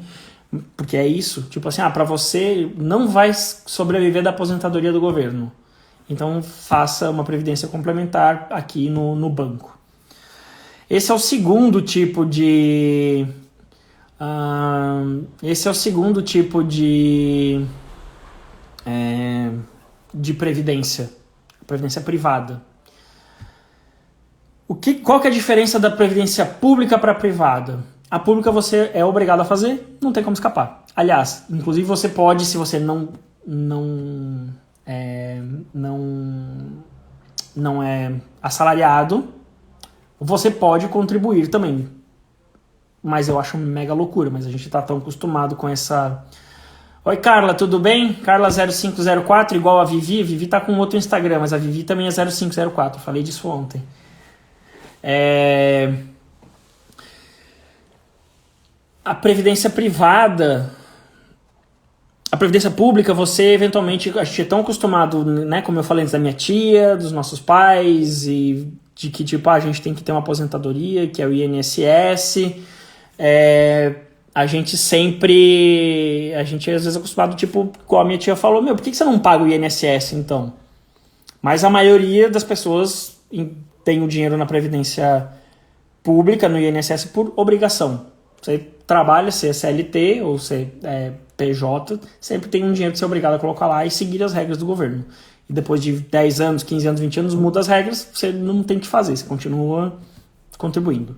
porque é isso, tipo assim, para você não vai sobreviver da aposentadoria do governo. Então, faça uma previdência complementar aqui no banco. Esse é o segundo tipo de previdência privada. Qual que é a diferença da previdência pública para a privada? A pública você é obrigado a fazer, não tem como escapar. Aliás, inclusive você pode, se você não não é assalariado, você pode contribuir também. Mas eu acho mega loucura, mas a gente tá tão acostumado com essa... Oi, Carla, tudo bem? Carla0504, igual a Vivi. A Vivi tá com outro Instagram, mas a Vivi também é 0504. Falei disso ontem. A previdência privada... A previdência pública, você eventualmente... A gente é tão acostumado, né? Como eu falei antes, da minha tia, dos nossos pais, e de que, tipo, a gente tem que ter uma aposentadoria, que é o INSS... A gente às vezes é acostumado, tipo, como a minha tia falou, por que você não paga o INSS, então? Mas a maioria das pessoas tem o dinheiro na previdência pública, no INSS, por obrigação. Você trabalha, se é CLT ou se é PJ, sempre tem um dinheiro que você é obrigado a colocar lá e seguir as regras do governo. E depois de 10 anos, 15 anos, 20 anos, muda as regras, você não tem o que fazer, você continua contribuindo.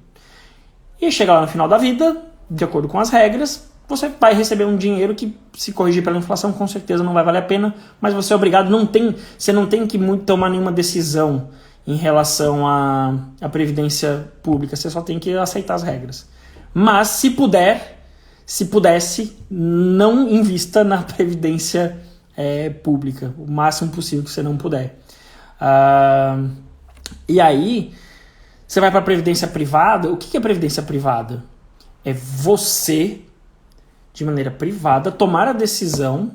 E chegar lá no final da vida, de acordo com as regras, você vai receber um dinheiro que, se corrigir pela inflação, com certeza não vai valer a pena, mas você é obrigado, você não tem que tomar nenhuma decisão em relação à previdência pública, você só tem que aceitar as regras. Mas se pudesse, não invista na previdência pública, o máximo possível que você não puder. E aí... Você vai para a previdência privada. O que é previdência privada? É você, de maneira privada, tomar a decisão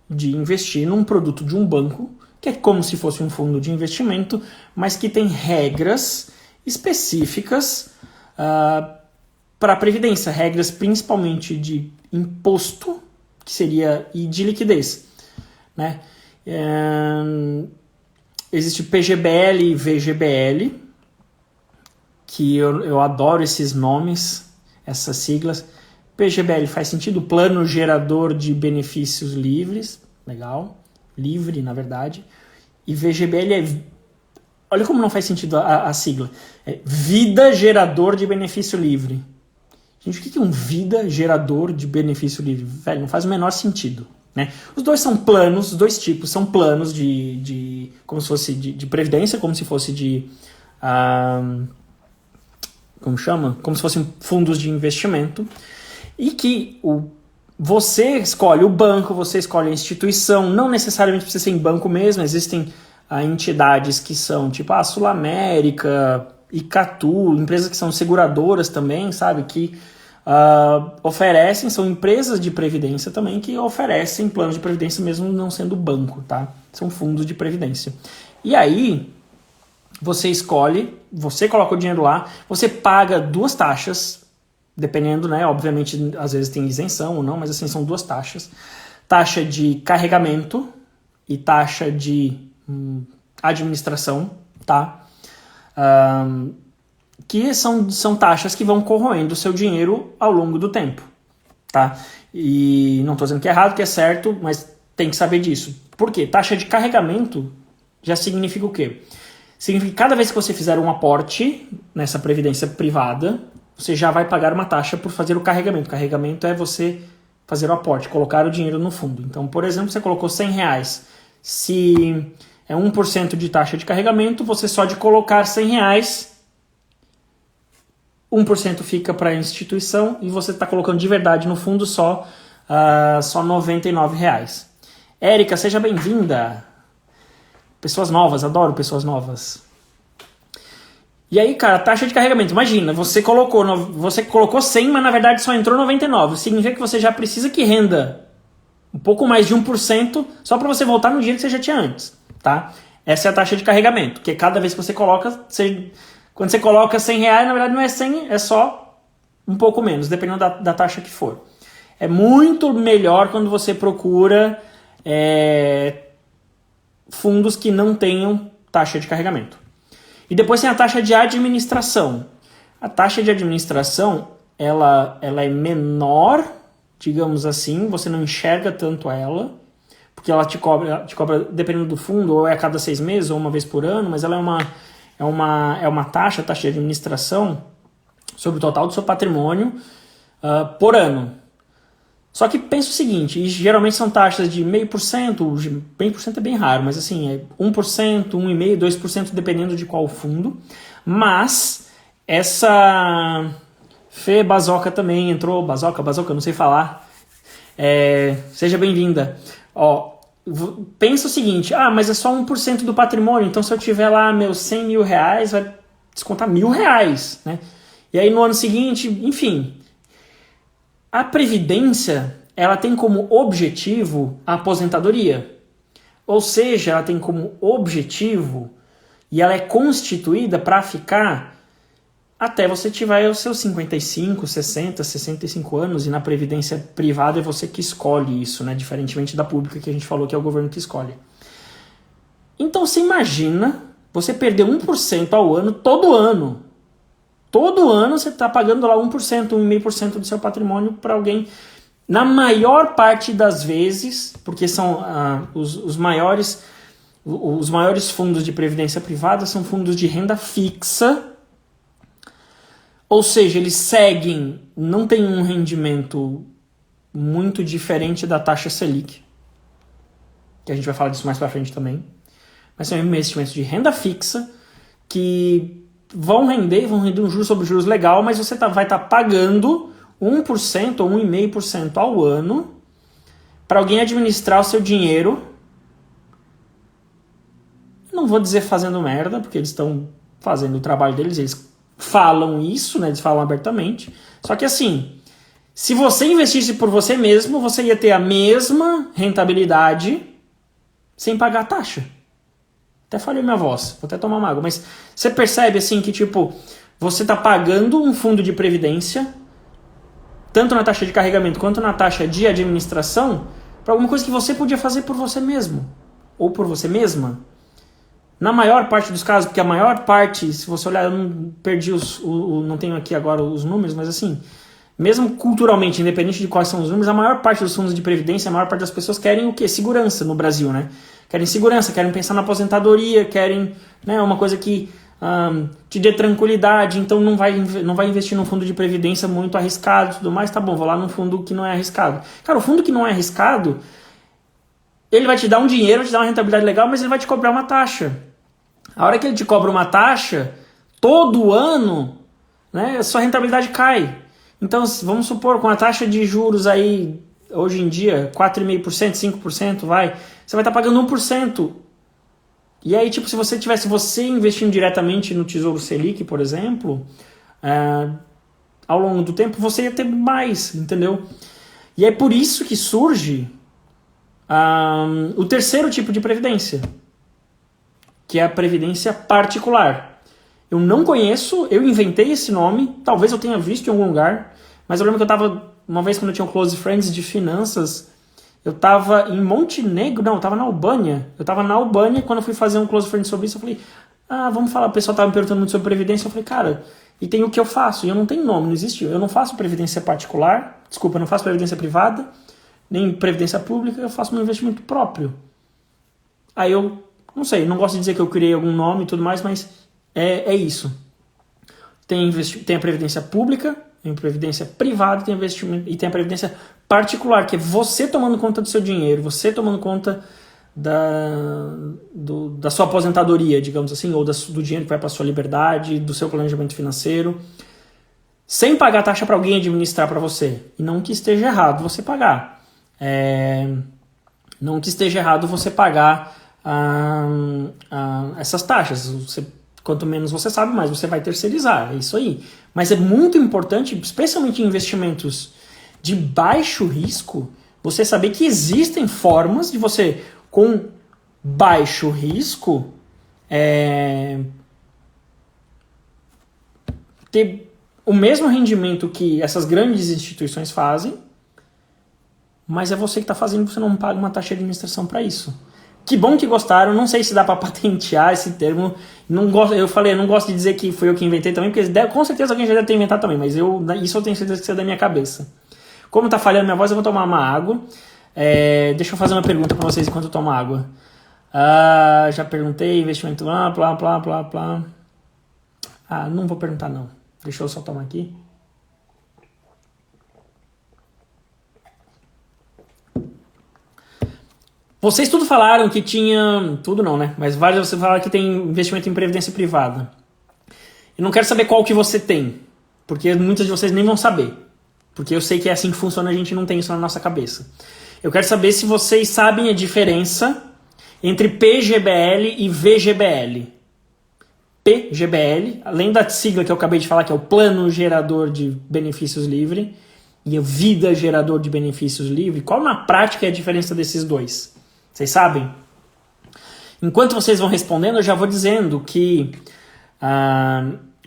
de investir num produto de um banco, que é como se fosse um fundo de investimento, mas que tem regras específicas para a previdência. Regras principalmente de imposto, que seria, e de liquidez. Né? Existe PGBL e VGBL, que eu adoro esses nomes, essas siglas. PGBL faz sentido, Plano Gerador de Benefícios Livres, legal, livre na verdade, e VGBL olha como não faz sentido a sigla, Vida Gerador de Benefício Livre. Gente, o que é um Vida Gerador de Benefício Livre? Velho, não faz o menor sentido. Né? Os dois são planos, os dois tipos são planos de como se fosse de previdência, como se fosse de... como chama? Como se fossem fundos de investimento, e que você escolhe o banco, você escolhe a instituição, não necessariamente precisa ser em banco mesmo, existem entidades que são tipo a Sul América, Icatu, empresas que são seguradoras também, sabe, que oferecem, são empresas de previdência também que oferecem planos de previdência mesmo não sendo banco, tá? São fundos de previdência. E aí... Você escolhe, você coloca o dinheiro lá, você paga 2 taxas, dependendo, né? Obviamente, às vezes tem isenção ou não, mas assim, são 2 taxas. Taxa de carregamento e taxa de administração, tá? Que são taxas que vão corroendo o seu dinheiro ao longo do tempo, tá? E não estou dizendo que é errado, que é certo, mas tem que saber disso. Por quê? Taxa de carregamento já significa o quê? Significa que cada vez que você fizer um aporte nessa previdência privada, você já vai pagar uma taxa por fazer o carregamento. O carregamento é você fazer o aporte, colocar o dinheiro no fundo. Então, por exemplo, você colocou R$100. Se é 1% de taxa de carregamento, você só de colocar R$100, 1% fica para a instituição e você está colocando de verdade no fundo só R$99. Érica, seja bem-vinda. Pessoas novas, adoro pessoas novas. E aí, cara, taxa de carregamento. Imagina, você colocou 100, mas na verdade só entrou 99. Significa que você já precisa que renda um pouco mais de 1% só para você voltar no dinheiro que você já tinha antes, tá? Essa é a taxa de carregamento, que cada vez que você coloca, quando você coloca R$100, na verdade não é 100, é só um pouco menos, dependendo da taxa que for. É muito melhor quando você procura fundos que não tenham taxa de carregamento. E depois tem a taxa de administração. A taxa de administração, ela é menor, digamos assim, você não enxerga tanto ela, porque ela te cobra, dependendo do fundo, ou é a cada 6 meses, ou uma vez por ano, mas ela é uma taxa de administração sobre o total do seu patrimônio por ano. Só que pensa o seguinte, e geralmente são taxas de 0,5%, é bem raro, mas assim, é 1%, 1,5%, 2%, dependendo de qual fundo. Mas essa Fê Bazoca também entrou, Bazoca, não sei falar. Seja bem-vinda. Ó, pensa o seguinte, mas é só 1% do patrimônio, então se eu tiver lá meus 100 mil reais, vai descontar R$1.000, né? E aí no ano seguinte, enfim... A Previdência, ela tem como objetivo a aposentadoria. Ou seja, ela tem como objetivo e ela é constituída para ficar até você tiver os seus 55, 60, 65 anos, e na Previdência privada é você que escolhe isso, né? Diferentemente da pública que a gente falou que é o governo que escolhe. Então você imagina você perder 1% ao ano, todo ano. Todo ano você está pagando lá 1%, 1,5% do seu patrimônio para alguém. Na maior parte das vezes, porque são os maiores fundos de previdência privada são fundos de renda fixa, ou seja, eles seguem, não tem um rendimento muito diferente da taxa Selic, que a gente vai falar disso mais para frente também, mas são investimentos de renda fixa que vão render um juros sobre juros legal, mas você vai estar pagando 1% ou 1,5% ao ano para alguém administrar o seu dinheiro. Não vou dizer fazendo merda, porque eles estão fazendo o trabalho deles, eles falam isso, né? Eles falam abertamente. Só que assim, se você investisse por você mesmo, você ia ter a mesma rentabilidade sem pagar taxa. Até falhei minha voz, vou até tomar uma água. Mas você percebe assim que tipo, você está pagando um fundo de previdência, tanto na taxa de carregamento quanto na taxa de administração, para alguma coisa que você podia fazer por você mesmo. Ou por você mesma. Na maior parte dos casos, porque a maior parte, se você olhar, eu não perdi não tenho aqui agora os números, mas assim, mesmo culturalmente, independente de quais são os números, a maior parte dos fundos de previdência, a maior parte das pessoas querem o quê? Segurança no Brasil, né? Querem segurança, querem pensar na aposentadoria, querem, né, uma coisa que te dê tranquilidade, então não vai investir num fundo de previdência muito arriscado e tudo mais, tá bom, vou lá num fundo que não é arriscado. Cara, o fundo que não é arriscado, ele vai te dar um dinheiro, vai te dar uma rentabilidade legal, mas ele vai te cobrar uma taxa. A hora que ele te cobra uma taxa, todo ano, né, a sua rentabilidade cai. Então, vamos supor, com a taxa de juros aí, hoje em dia, 4,5%, 5%, você vai estar pagando 1%. E aí, tipo, se você investindo diretamente no Tesouro Selic, por exemplo, ao longo do tempo, você ia ter mais, entendeu? E é por isso que surge o terceiro tipo de previdência, que é a previdência particular. Eu não conheço, eu inventei esse nome, talvez eu tenha visto em algum lugar, mas eu lembro que eu estava, uma vez quando eu tinha um Close Friends de finanças, eu estava em Montenegro, não, eu estava na Albânia. Eu estava na Albânia, quando eu fui fazer um Close Friends sobre isso, eu falei, vamos falar, o pessoal estava me perguntando muito sobre previdência, eu falei, cara, e tem o que eu faço, e eu não tenho nome, não existe, eu não faço previdência particular, desculpa, eu não faço previdência privada, nem previdência pública, eu faço meu investimento próprio. Aí eu, não sei, não gosto de dizer que eu criei algum nome e tudo mais, mas é isso. Tem a previdência pública, tem a previdência privada, tem investimento, e tem a previdência particular, que é você tomando conta do seu dinheiro, você tomando conta da sua aposentadoria, digamos assim, ou do dinheiro que vai para a sua liberdade, do seu planejamento financeiro, sem pagar taxa para alguém administrar para você. E não que esteja errado você pagar. Não que esteja errado você pagar essas taxas. Quanto menos você sabe, mais você vai terceirizar. É isso aí. Mas é muito importante, especialmente em investimentos de baixo risco, você saber que existem formas de você, com baixo risco, ter o mesmo rendimento que essas grandes instituições fazem, mas é você que está fazendo, você não paga uma taxa de administração para isso. Que bom que gostaram, não sei se dá para patentear esse termo, eu falei, eu não gosto de dizer que foi eu que inventei também, porque com certeza alguém já deve ter inventado também, mas isso eu tenho certeza que isso é da minha cabeça. Como tá falhando minha voz, eu vou tomar uma água. Deixa eu fazer uma pergunta para vocês enquanto eu tomo água. Já perguntei, investimento lá, blá, blá, blá, blá. Não vou perguntar não, deixa eu só tomar aqui. Vocês tudo falaram que tinha... Tudo não, né? Mas vários de vocês falaram que tem investimento em previdência privada. Eu não quero saber qual que você tem, porque muitos de vocês nem vão saber. Porque eu sei que é assim que funciona, a gente não tem isso na nossa cabeça. Eu quero saber se vocês sabem a diferença entre PGBL e VGBL. PGBL, além da sigla que eu acabei de falar, que é o Plano Gerador de Benefícios Livre, e o Vida Gerador de Benefícios Livre, qual na prática é a diferença desses dois? Vocês sabem? Enquanto vocês vão respondendo, eu já vou dizendo que...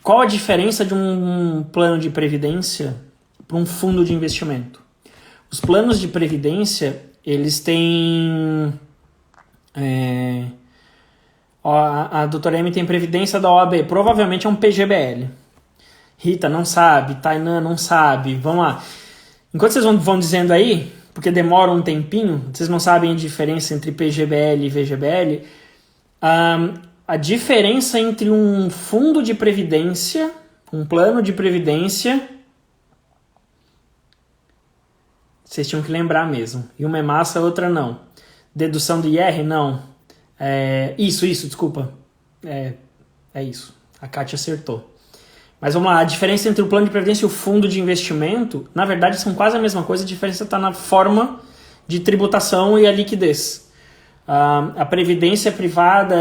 qual a diferença de um plano de previdência para um fundo de investimento? Os planos de previdência, eles têm... a doutora M tem previdência da OAB, provavelmente é um PGBL. Rita não sabe, Tainan não sabe, vamos lá. Enquanto vocês vão dizendo aí, porque demora um tempinho, vocês não sabem a diferença entre PGBL e VGBL, a diferença entre um fundo de previdência, um plano de previdência, vocês tinham que lembrar mesmo. E uma é massa, a outra não. Dedução do IR? Não. Isso, desculpa. É isso. A Kátia acertou. Mas vamos lá, a diferença entre o plano de previdência e o fundo de investimento, na verdade, são quase a mesma coisa, a diferença está na forma de tributação e a liquidez. A previdência privada,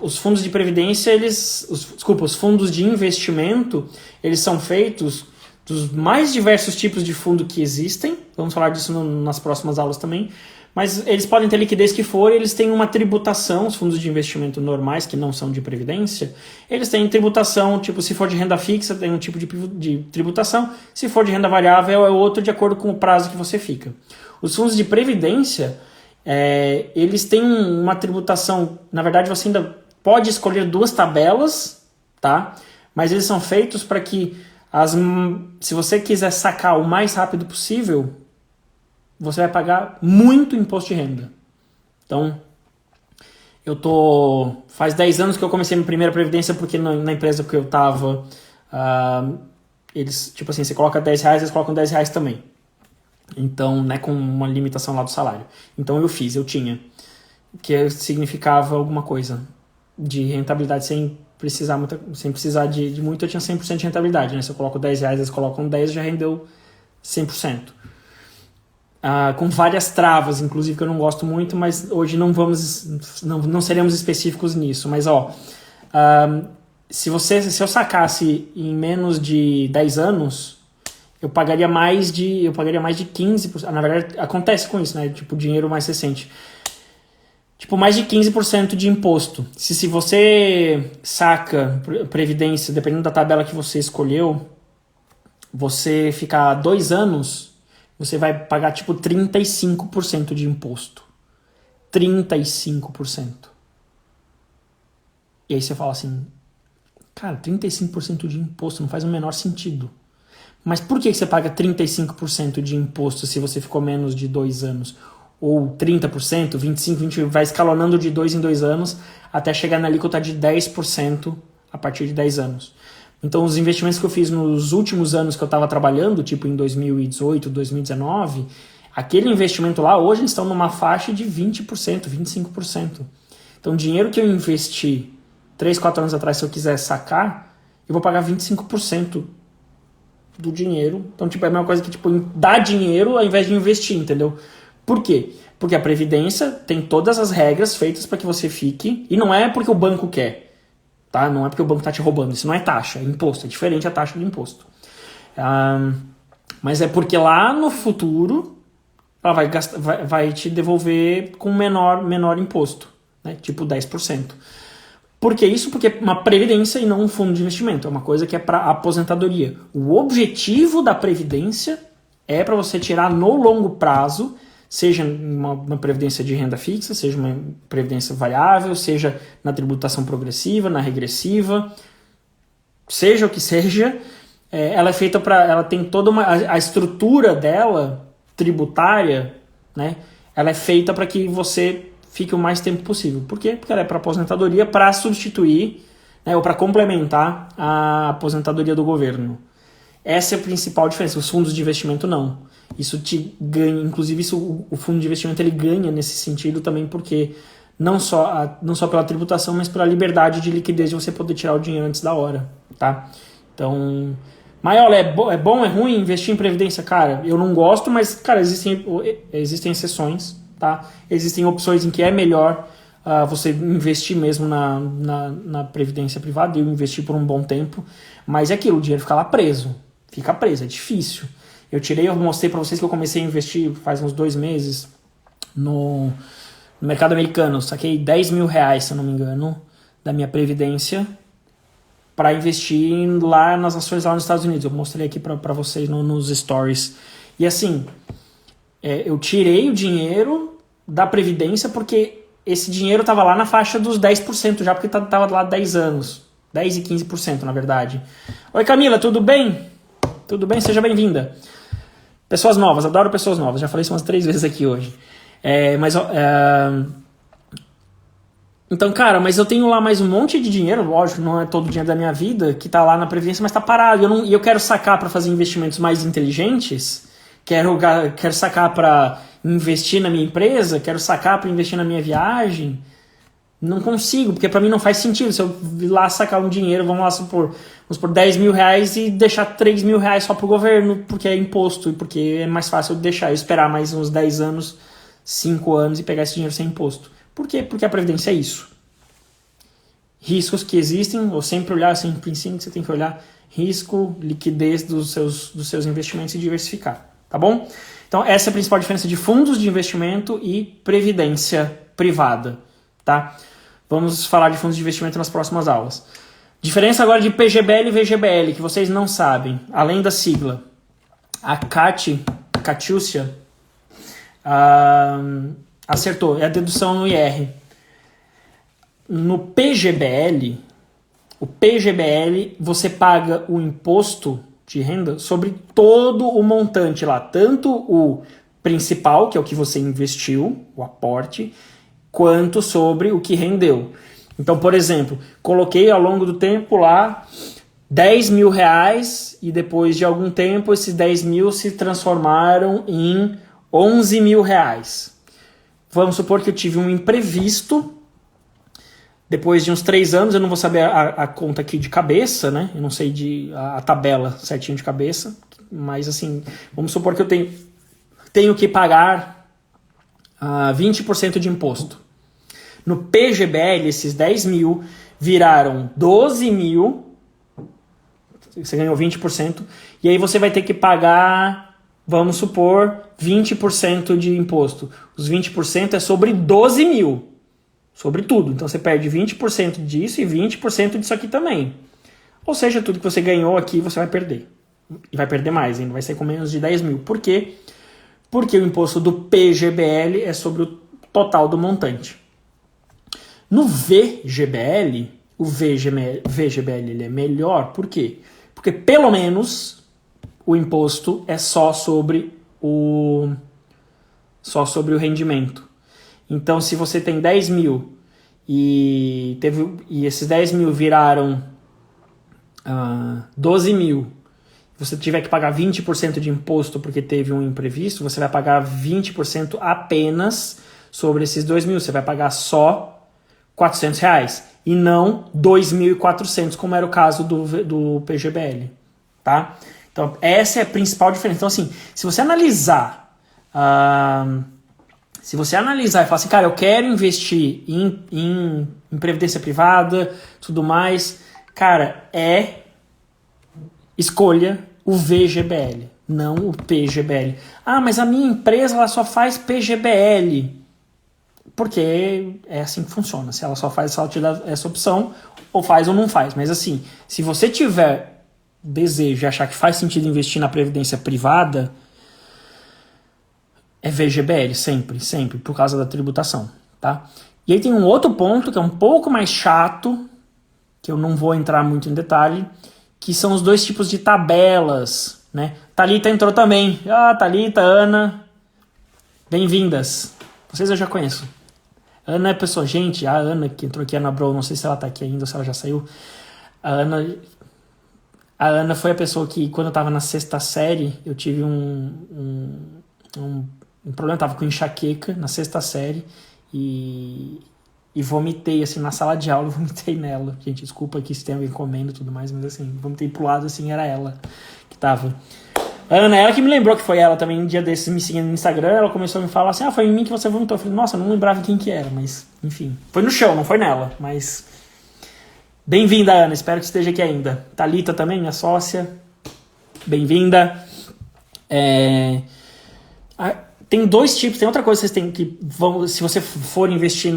os fundos de previdência, os fundos de investimento, eles são feitos dos mais diversos tipos de fundo que existem, vamos falar disso nas próximas aulas também, mas eles podem ter liquidez que for, eles têm uma tributação, os fundos de investimento normais, que não são de previdência, eles têm tributação, tipo, se for de renda fixa, tem um tipo de tributação, se for de renda variável, é outro, de acordo com o prazo que você fica. Os fundos de previdência, eles têm uma tributação, na verdade você ainda pode escolher duas tabelas, tá? Mas eles são feitos para que, se você quiser sacar o mais rápido possível, você vai pagar muito imposto de renda. Então, faz 10 anos que eu comecei a minha primeira previdência, porque na empresa que eu estava, eles, tipo assim, você coloca R$10, eles colocam R$10 também. Então, né, com uma limitação lá do salário. Então eu tinha, que significava alguma coisa de rentabilidade sem precisar de muito, eu tinha 100% de rentabilidade, né? Se eu coloco R$10, eles colocam 10, já rendeu 100%. Com várias travas, inclusive, que eu não gosto muito, mas hoje não seremos específicos nisso. Mas, se eu sacasse em menos de 10 anos, eu pagaria mais de 15%. Na verdade, acontece com isso, né? Tipo, dinheiro mais recente. Tipo, mais de 15% de imposto. Se você saca previdência, dependendo da tabela que você escolheu, você ficar 2 anos... você vai pagar tipo 35% de imposto. 35%. E aí você fala assim, cara, 35% de imposto não faz o menor sentido. Mas por que você paga 35% de imposto se você ficou menos de 2 anos? Ou 30%, 25%, 20%, vai escalonando de 2 em 2 anos até chegar na alíquota de 10% a partir de 10 anos. Então, os investimentos que eu fiz nos últimos anos que eu estava trabalhando, tipo em 2018, 2019, aquele investimento lá, hoje eles estão numa faixa de 20%, 25%. Então, o dinheiro que eu investi 3, 4 anos atrás, se eu quiser sacar, eu vou pagar 25% do dinheiro. Então, tipo, é a mesma coisa que tipo, dar dinheiro ao invés de investir, entendeu? Por quê? Porque a Previdência tem todas as regras feitas para que você fique, e não é porque o banco quer. Tá? Não é porque o banco está te roubando, isso não é taxa, é imposto, é diferente a taxa do imposto. Mas é porque lá no futuro ela vai te devolver com menor imposto, né? Tipo 10%. Por que isso? Porque é uma previdência e não um fundo de investimento, é uma coisa que é para aposentadoria. O objetivo da previdência é para você tirar no longo prazo, seja uma previdência de renda fixa, seja uma previdência variável, seja na tributação progressiva, na regressiva, seja o que seja, ela é feita ela tem toda a estrutura dela, tributária, né? Ela é feita para que você fique o mais tempo possível. Por quê? Porque ela é para aposentadoria, para substituir, né, ou para complementar a aposentadoria do governo. Essa é a principal diferença. Os fundos de investimento não. Isso te ganha, inclusive o fundo de investimento ele ganha nesse sentido também porque não só pela tributação, mas pela liberdade de liquidez de você poder tirar o dinheiro antes da hora, tá? Então, Maiola, é bom, é ruim investir em previdência? Cara, eu não gosto, mas, cara, existem exceções, tá? Existem opções em que é melhor você investir mesmo na previdência privada, eu investi por um bom tempo, mas é aquilo, o dinheiro fica lá preso, é difícil. Eu mostrei para vocês que eu comecei a investir faz uns 2 meses no mercado americano, eu saquei 10 mil reais, se eu não me engano, da minha previdência para investir lá nas ações lá nos Estados Unidos. Eu mostrei aqui para vocês nos stories. E assim, eu tirei o dinheiro da previdência porque esse dinheiro estava lá na faixa dos 10% já, porque estava lá 10 anos. 10 e 15%, na verdade. Oi, Camila, tudo bem? Tudo bem? Seja bem-vinda. Pessoas novas, adoro pessoas novas. Já falei isso umas 3 vezes aqui hoje. Então, cara, mas eu tenho lá mais um monte de dinheiro, lógico, não é todo o dinheiro da minha vida, que tá lá na Previdência, mas tá parado. E eu quero sacar para fazer investimentos mais inteligentes, quero sacar para investir na minha empresa, quero sacar para investir na minha viagem. Não consigo, porque para mim não faz sentido. Se eu ir lá sacar um dinheiro, vamos supor 10 mil reais e deixar 3 mil reais só pro governo, porque é imposto, e porque é mais fácil eu deixar, eu esperar mais uns 10 anos, 5 anos e pegar esse dinheiro sem imposto. Por quê? Porque a Previdência é isso. Riscos que existem, ou sempre olhar, sempre ensino que você tem que olhar risco, liquidez dos seus investimentos e diversificar, tá bom? Então essa é a principal diferença de fundos de investimento e previdência privada, tá? Vamos falar de fundos de investimento nas próximas aulas. Diferença agora de PGBL e VGBL, que vocês não sabem, além da sigla. A Catiúcia, acertou, é a dedução no IR. No PGBL, você paga o imposto de renda sobre todo o montante lá, tanto o principal, que é o que você investiu, o aporte, quanto sobre o que rendeu. Então, por exemplo, coloquei ao longo do tempo lá 10 mil reais e depois de algum tempo esses 10 mil se transformaram em 11 mil reais. Vamos supor que eu tive um imprevisto, depois de uns 3 anos, eu não vou saber a conta aqui de cabeça, né? Eu não sei a tabela certinho de cabeça, mas assim, vamos supor que eu tenho que pagar 20% de imposto. No PGBL, esses 10 mil viraram 12 mil, você ganhou 20%, e aí você vai ter que pagar, vamos supor, 20% de imposto. Os 20% é sobre 12 mil, sobre tudo. Então você perde 20% disso e 20% disso aqui também. Ou seja, tudo que você ganhou aqui você vai perder. E vai perder mais, ainda vai ser com menos de 10 mil. Por quê? Porque o imposto do PGBL é sobre o total do montante. No VGBL, o VGBL ele é melhor, por quê? Porque pelo menos o imposto é só sobre o rendimento. Então, se você tem 10 mil e esses 10 mil viraram 12 mil, você tiver que pagar 20% de imposto porque teve um imprevisto, você vai pagar 20% apenas sobre esses 2 mil. Você vai pagar só R$400 e não 2.400, como era o caso do PGBL, tá? Então, essa é a principal diferença. Então, assim, se você analisar e falar assim, cara, eu quero investir em previdência privada, tudo mais, cara, escolha o VGBL, não o PGBL. Ah, mas a minha empresa ela só faz PGBL. Porque é assim que funciona. Se ela te dá essa opção, ou faz ou não faz. Mas assim, se você tiver desejo de achar que faz sentido investir na previdência privada, é VGBL, sempre, por causa da tributação, tá? E aí tem um outro ponto que é um pouco mais chato, que eu não vou entrar muito em detalhe, que são os 2 tipos de tabelas, né? Thalita entrou também. Thalita, Ana, bem-vindas. Vocês eu já conheço. Ana é pessoa, gente, a Ana que entrou aqui, a Ana Bro, não sei se ela tá aqui ainda ou se ela já saiu. A A Ana foi a pessoa que, quando eu tava na 6ª série, eu tive um problema, eu tava com enxaqueca na 6ª série e vomitei, assim, na sala de aula, eu vomitei nela. Gente, desculpa que isso tem alguém comendo e tudo mais, mas assim, vomitei pro lado, assim, era ela que tava. Ana, ela que me lembrou que foi ela também, um dia desses, me seguindo no Instagram, ela começou a me falar assim, foi em mim que você vomitou. Eu falei, nossa, eu não lembrava quem que era, mas, enfim. Foi no chão, não foi nela, mas... Bem-vinda, Ana, espero que esteja aqui ainda. Thalita também, minha sócia, bem-vinda. Tem 2 tipos, tem outra coisa que vocês têm que... se você for investir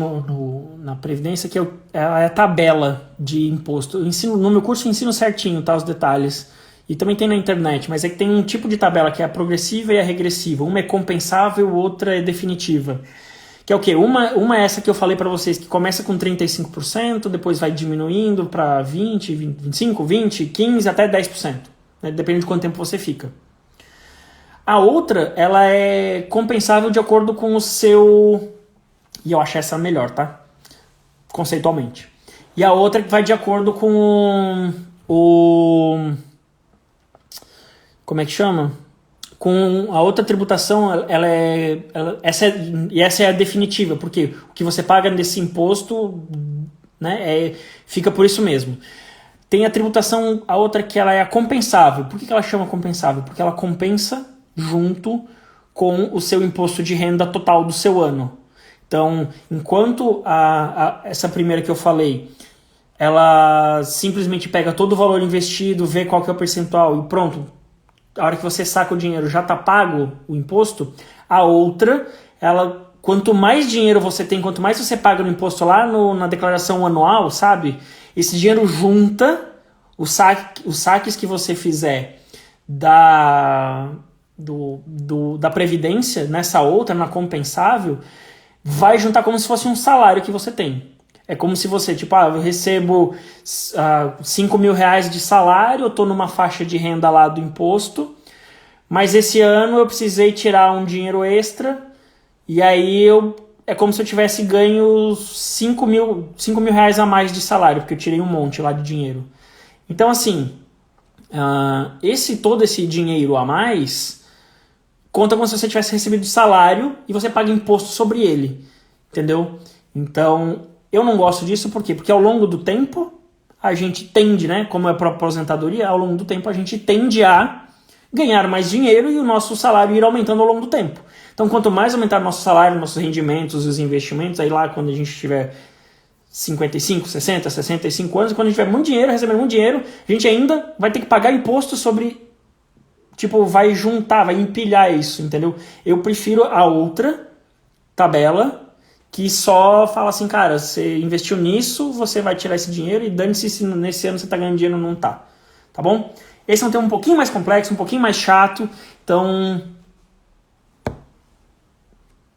na Previdência, que é a tabela de imposto. Eu ensino, no meu curso eu ensino certinho, tá, os detalhes. E também tem na internet, mas é que tem um tipo de tabela que é a progressiva e a regressiva. Uma é compensável, outra é definitiva. Que é o quê? Uma é essa que eu falei para vocês, que começa com 35%, depois vai diminuindo para 20%, 25%, 20%, 15% até 10%. Né? Depende de quanto tempo você fica. A outra, ela é compensável de acordo com o seu... E eu acho essa melhor, tá? Conceitualmente. E a outra que vai de acordo com o... Como é que chama? Com a outra tributação, essa é a definitiva, porque o que você paga nesse imposto, né, fica por isso mesmo. Tem a tributação, a outra que ela é a compensável. Por que ela chama compensável? Porque ela compensa junto com o seu imposto de renda total do seu ano. Então, enquanto essa primeira que eu falei, ela simplesmente pega todo o valor investido, vê qual que é o percentual e pronto, a hora que você saca o dinheiro já está pago o imposto. A outra, quanto mais dinheiro você tem, quanto mais você paga no imposto lá na declaração anual, sabe? Esse dinheiro junta os saques que você fizer da Previdência, nessa outra, na compensável, vai juntar como se fosse um salário que você tem. É como se você, eu recebo 5 mil reais de salário, eu estou numa faixa de renda lá do imposto, mas esse ano eu precisei tirar um dinheiro extra, e aí é como se eu tivesse ganho 5 mil reais a mais de salário, porque eu tirei um monte lá de dinheiro. Então, assim, todo esse dinheiro a mais conta como se você tivesse recebido de salário e você paga imposto sobre ele, entendeu? Então... Eu não gosto disso, por quê? Porque ao longo do tempo, a gente tende, né? Como é a própria aposentadoria, ao longo do tempo a gente tende a ganhar mais dinheiro e o nosso salário ir aumentando ao longo do tempo. Então, quanto mais aumentar o nosso salário, nossos rendimentos e os investimentos, aí lá quando a gente tiver 55, 60, 65 anos, quando a gente tiver muito dinheiro, recebendo muito dinheiro, a gente ainda vai ter que pagar imposto sobre... vai juntar, vai empilhar isso, entendeu? Eu prefiro a outra tabela... que só fala assim, cara, você investiu nisso, você vai tirar esse dinheiro e dane-se se nesse ano você tá ganhando dinheiro ou não tá. Tá bom? Esse é um tema um pouquinho mais complexo, um pouquinho mais chato, então...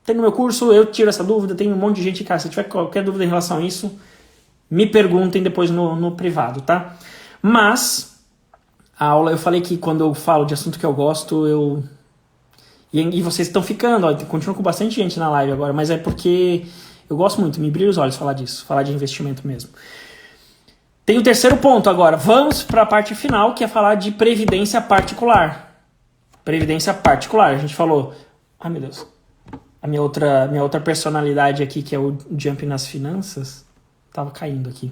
Tem no meu curso, eu tiro essa dúvida, tem um monte de gente, cara, se tiver qualquer dúvida em relação a isso, me perguntem depois no privado, tá? Mas, a aula, eu falei que quando eu falo de assunto que eu gosto, E vocês estão ficando, continuam com bastante gente na live agora, mas é porque eu gosto muito, me brilha os olhos falar disso, falar de investimento mesmo. Tem o terceiro ponto agora, vamos para a parte final, que é falar de previdência particular. Previdência particular, a gente falou, ai meu Deus, a minha outra personalidade aqui, que é o Jump nas finanças, tava caindo aqui.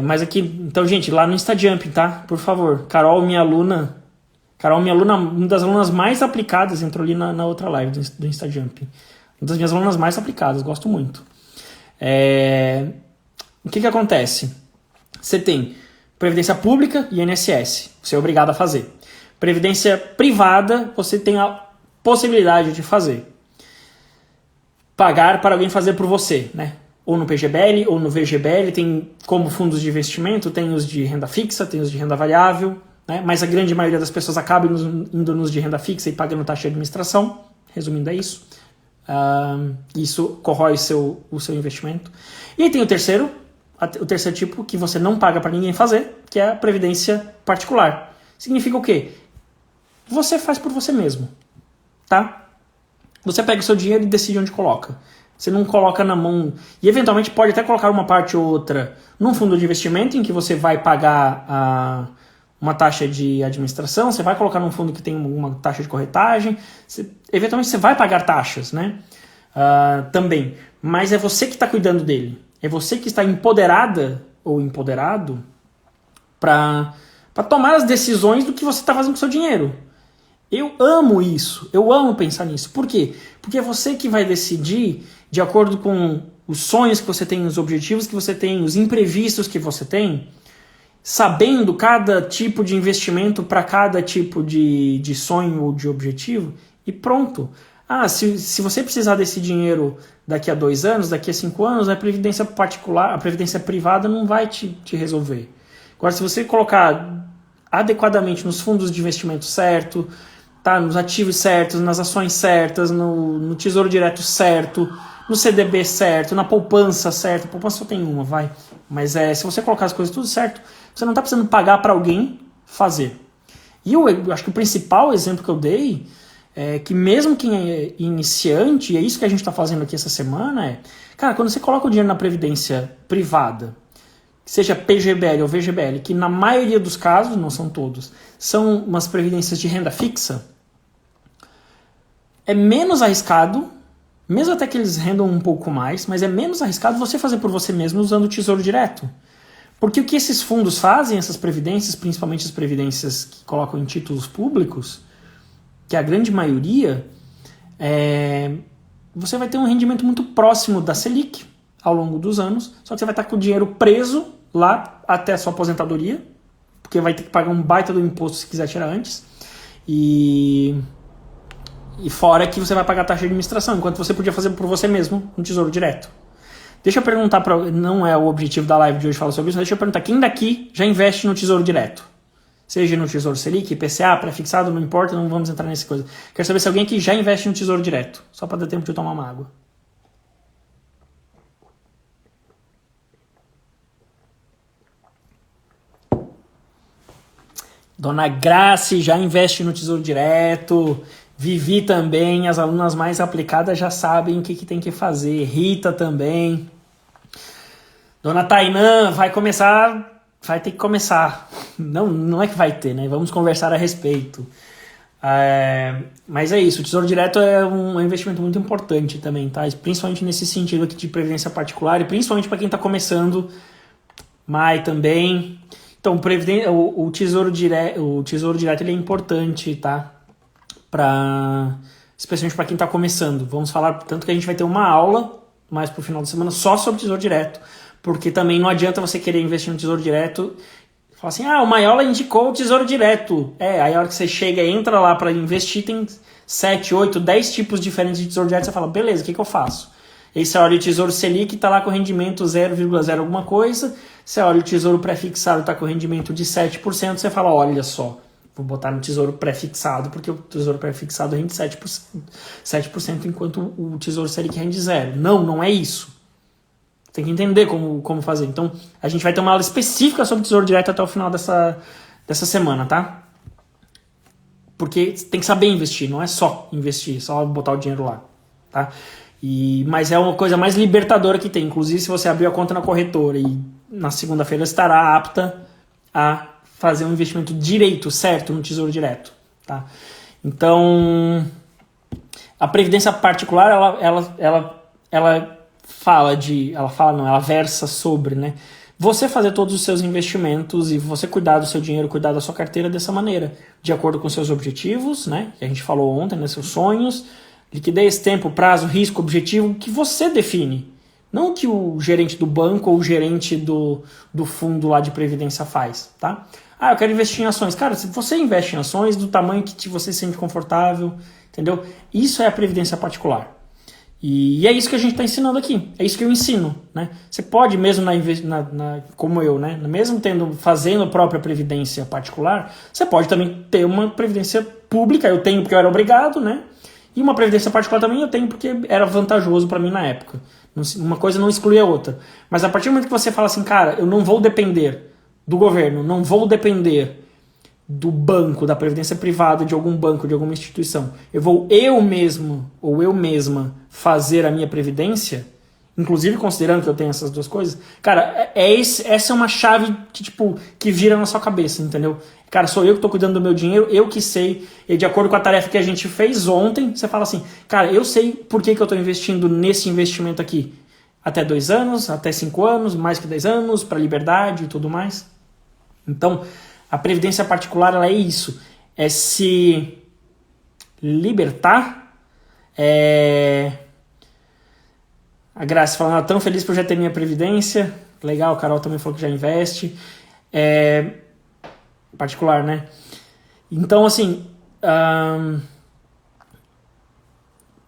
Mas aqui, então gente, lá no InstaJump, tá? Por favor, Carol, minha aluna, uma das alunas mais aplicadas, entrou ali na outra live do InstaJump. Uma das minhas alunas mais aplicadas, gosto muito. O que acontece? Você tem Previdência Pública e INSS, você é obrigado a fazer. Previdência Privada, você tem a possibilidade de fazer. Pagar para alguém fazer por você, né? Ou no PGBL, ou no VGBL, tem como fundos de investimento, tem os de renda fixa, tem os de renda variável, né? Mas a grande maioria das pessoas acaba indo nos de renda fixa e pagando taxa de administração. Resumindo, é isso. Isso corrói o seu investimento. E aí tem o terceiro tipo, que você não paga para ninguém fazer, que é a previdência particular. Significa o quê? Você faz por você mesmo, tá? Você pega o seu dinheiro e decide onde coloca. Você não coloca na mão... E eventualmente pode até colocar uma parte ou outra num fundo de investimento em que você vai pagar uma taxa de administração, você vai colocar num fundo que tem uma taxa de corretagem, eventualmente você vai pagar taxas, né? Também. Mas é você que está cuidando dele. É você que está empoderada ou empoderado para tomar as decisões do que você está fazendo com o seu dinheiro. Eu amo isso, eu amo pensar nisso. Por quê? Porque é você que vai decidir de acordo com os sonhos que você tem, os objetivos que você tem, os imprevistos que você tem, sabendo cada tipo de investimento para cada tipo de sonho ou de objetivo, e pronto. Se você precisar desse dinheiro daqui a 2 anos, daqui a 5 anos, a previdência particular, a previdência privada não vai te resolver. Agora, se você colocar adequadamente nos fundos de investimento certo, tá, nos ativos certos, nas ações certas, no tesouro direto certo, no CDB certo, na poupança certa, a poupança só tem uma, vai. Mas se você colocar as coisas tudo certo, você não está precisando pagar para alguém fazer. E eu acho que o principal exemplo que eu dei é que mesmo quem é iniciante, e é isso que a gente está fazendo aqui essa semana, cara, quando você coloca o dinheiro na previdência privada, seja PGBL ou VGBL, que na maioria dos casos, não são todos, são umas previdências de renda fixa, é menos arriscado, mesmo até que eles rendam um pouco mais, mas é menos arriscado você fazer por você mesmo usando o Tesouro Direto. Porque o que esses fundos fazem, essas previdências, principalmente as previdências que colocam em títulos públicos, que é a grande maioria, você vai ter um rendimento muito próximo da Selic ao longo dos anos, só que você vai estar com o dinheiro preso lá até a sua aposentadoria, porque vai ter que pagar um baita do imposto se quiser tirar antes, e fora que você vai pagar a taxa de administração, enquanto você podia fazer por você mesmo no Tesouro Direto. Deixa eu perguntar, não é o objetivo da live de hoje falar sobre isso, mas deixa eu perguntar, quem daqui já investe no Tesouro Direto? Seja no Tesouro Selic, IPCA, pré-fixado, não importa, não vamos entrar nessa coisa. Quero saber se alguém aqui já investe no Tesouro Direto, só para dar tempo de eu tomar uma água. Dona Grace já investe no Tesouro Direto. Vivi também, as alunas mais aplicadas já sabem o que tem que fazer. Rita também. Dona Tainã, vai ter que começar. Não é que vai ter, né? Vamos conversar a respeito. Mas é isso, o Tesouro Direto é um investimento muito importante também, tá? Principalmente nesse sentido aqui de previdência particular e principalmente para quem está começando, mas também. Então, o Tesouro Direto ele é importante, tá? Especialmente para quem está começando. Vamos falar, tanto que a gente vai ter uma aula mais pro final da semana só sobre Tesouro Direto, porque também não adianta você querer investir no Tesouro Direto e falar assim, o Maiola indicou o Tesouro Direto. Aí a hora que você chega e entra lá para investir, tem 7, 8, 10 tipos diferentes de Tesouro Direto, você fala, beleza, o que eu faço? Aí você olha o Tesouro Selic, está lá com rendimento 0,0 alguma coisa, você olha o Tesouro Pré-fixado, está com rendimento de 7%, você fala, olha só, vou botar no Tesouro Pré-fixado, porque o Tesouro Pré-fixado rende 7%, enquanto o Tesouro Selic rende 0%. Não é isso. Tem que entender como fazer. Então, a gente vai ter uma aula específica sobre Tesouro Direto até o final dessa semana, tá? Porque tem que saber investir, não é só investir, só botar o dinheiro lá, tá? Mas é uma coisa mais libertadora que tem. Inclusive, se você abrir a conta na corretora e na segunda-feira estará apta a fazer um investimento direito, certo, no Tesouro Direto, tá? Então, a previdência particular, ela versa sobre, né? Você fazer todos os seus investimentos e você cuidar do seu dinheiro, cuidar da sua carteira dessa maneira, de acordo com seus objetivos, né? Que a gente falou ontem, né? Seus sonhos, liquidez, tempo, prazo, risco, objetivo, que você define. Não que o gerente do banco ou o gerente do fundo lá de previdência faz, tá? Eu quero investir em ações. Cara, se você investe em ações do tamanho que você se sente confortável, entendeu? Isso é a previdência particular. E é isso que a gente está ensinando aqui. É isso que eu ensino, né? Você pode mesmo, como eu, né? Mesmo fazendo a própria previdência particular, você pode também ter uma previdência pública. Eu tenho porque eu era obrigado, né? E uma previdência particular também eu tenho porque era vantajoso para mim na época. Uma coisa não exclui a outra. Mas a partir do momento que você fala assim, cara, eu não vou depender do governo, não vou depender do banco, da previdência privada, de algum banco, de alguma instituição. Eu vou eu mesmo ou eu mesma fazer a minha previdência, inclusive considerando que eu tenho essas duas coisas, cara, essa é uma chave que, tipo, que vira na sua cabeça, entendeu? Cara, sou eu que tô cuidando do meu dinheiro, eu que sei, e de acordo com a tarefa que a gente fez ontem, você fala assim, cara, eu sei por que eu tô investindo nesse investimento aqui. Até 2 anos, até 5 anos, mais que 10 anos, para liberdade e tudo mais. Então, a previdência particular, ela é isso, é se libertar. A Graça falando, tão feliz por já ter minha previdência. Legal, a Carol também falou que já investe. Particular, né? Então, assim,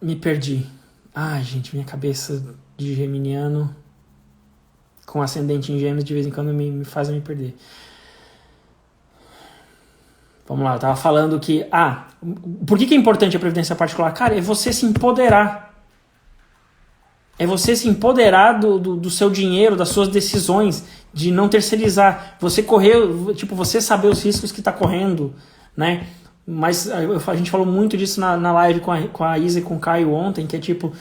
me perdi. Ai, gente, minha cabeça de geminiano com ascendente em gêmeos de vez em quando me faz me perder. Vamos lá, eu tava falando que... por que é importante a previdência particular? Cara, é você se empoderar. É você se empoderar do seu dinheiro, das suas decisões, de não terceirizar. Você correr, tipo, você saber os riscos que está correndo, né? Mas a gente falou muito disso na live com a Isa e com o Caio ontem, que é tipo,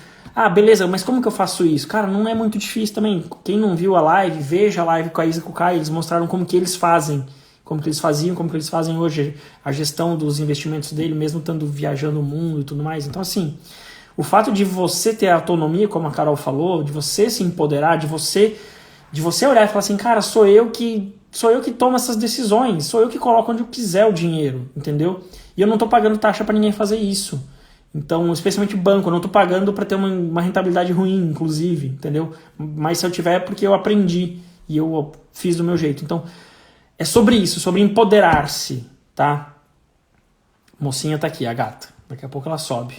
beleza, mas como que eu faço isso? Cara, não é muito difícil também. Quem não viu a live, veja a live com a Isa e com o Caio, eles mostraram como que eles fazem, como que eles faziam, como que eles fazem hoje a gestão dos investimentos dele, mesmo estando viajando o mundo e tudo mais. Então, assim, o fato de você ter autonomia, como a Carol falou, de você se empoderar, de você olhar e falar assim, cara, sou eu que tomo essas decisões, sou eu que coloco onde eu quiser o dinheiro, entendeu? E eu não tô pagando taxa para ninguém fazer isso. Então, especialmente banco, eu não tô pagando para ter uma rentabilidade ruim, inclusive, entendeu? Mas se eu tiver é porque eu aprendi e eu fiz do meu jeito. Então, é sobre isso, sobre empoderar-se, tá? Mocinha tá aqui, a gata. Daqui a pouco ela sobe.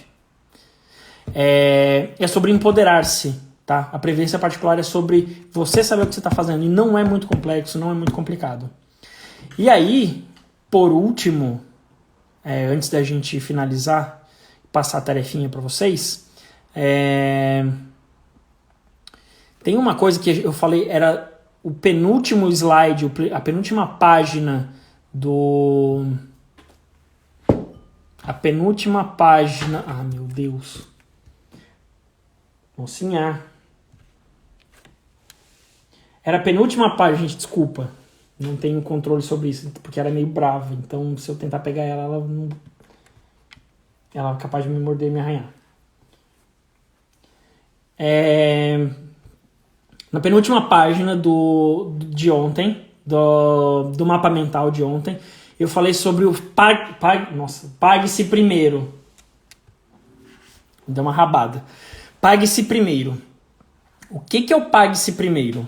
É sobre empoderar-se, tá? A previdência particular é sobre você saber o que você está fazendo. E não é muito complexo, não é muito complicado. E aí, por último, antes da gente finalizar, passar a tarefinha para vocês, tem uma coisa que eu falei, era o penúltimo slide, a penúltima página a penúltima página... meu Deus. Mocinha. Era a penúltima página, gente, desculpa. Não tenho controle sobre isso, porque ela é meio brava. Então, se eu tentar pegar ela é capaz de me morder e me arranhar. Na penúltima página de ontem, do mapa mental de ontem, eu falei sobre o pague-se primeiro. Deu uma rabada. Pague-se primeiro. O que é o pague-se primeiro?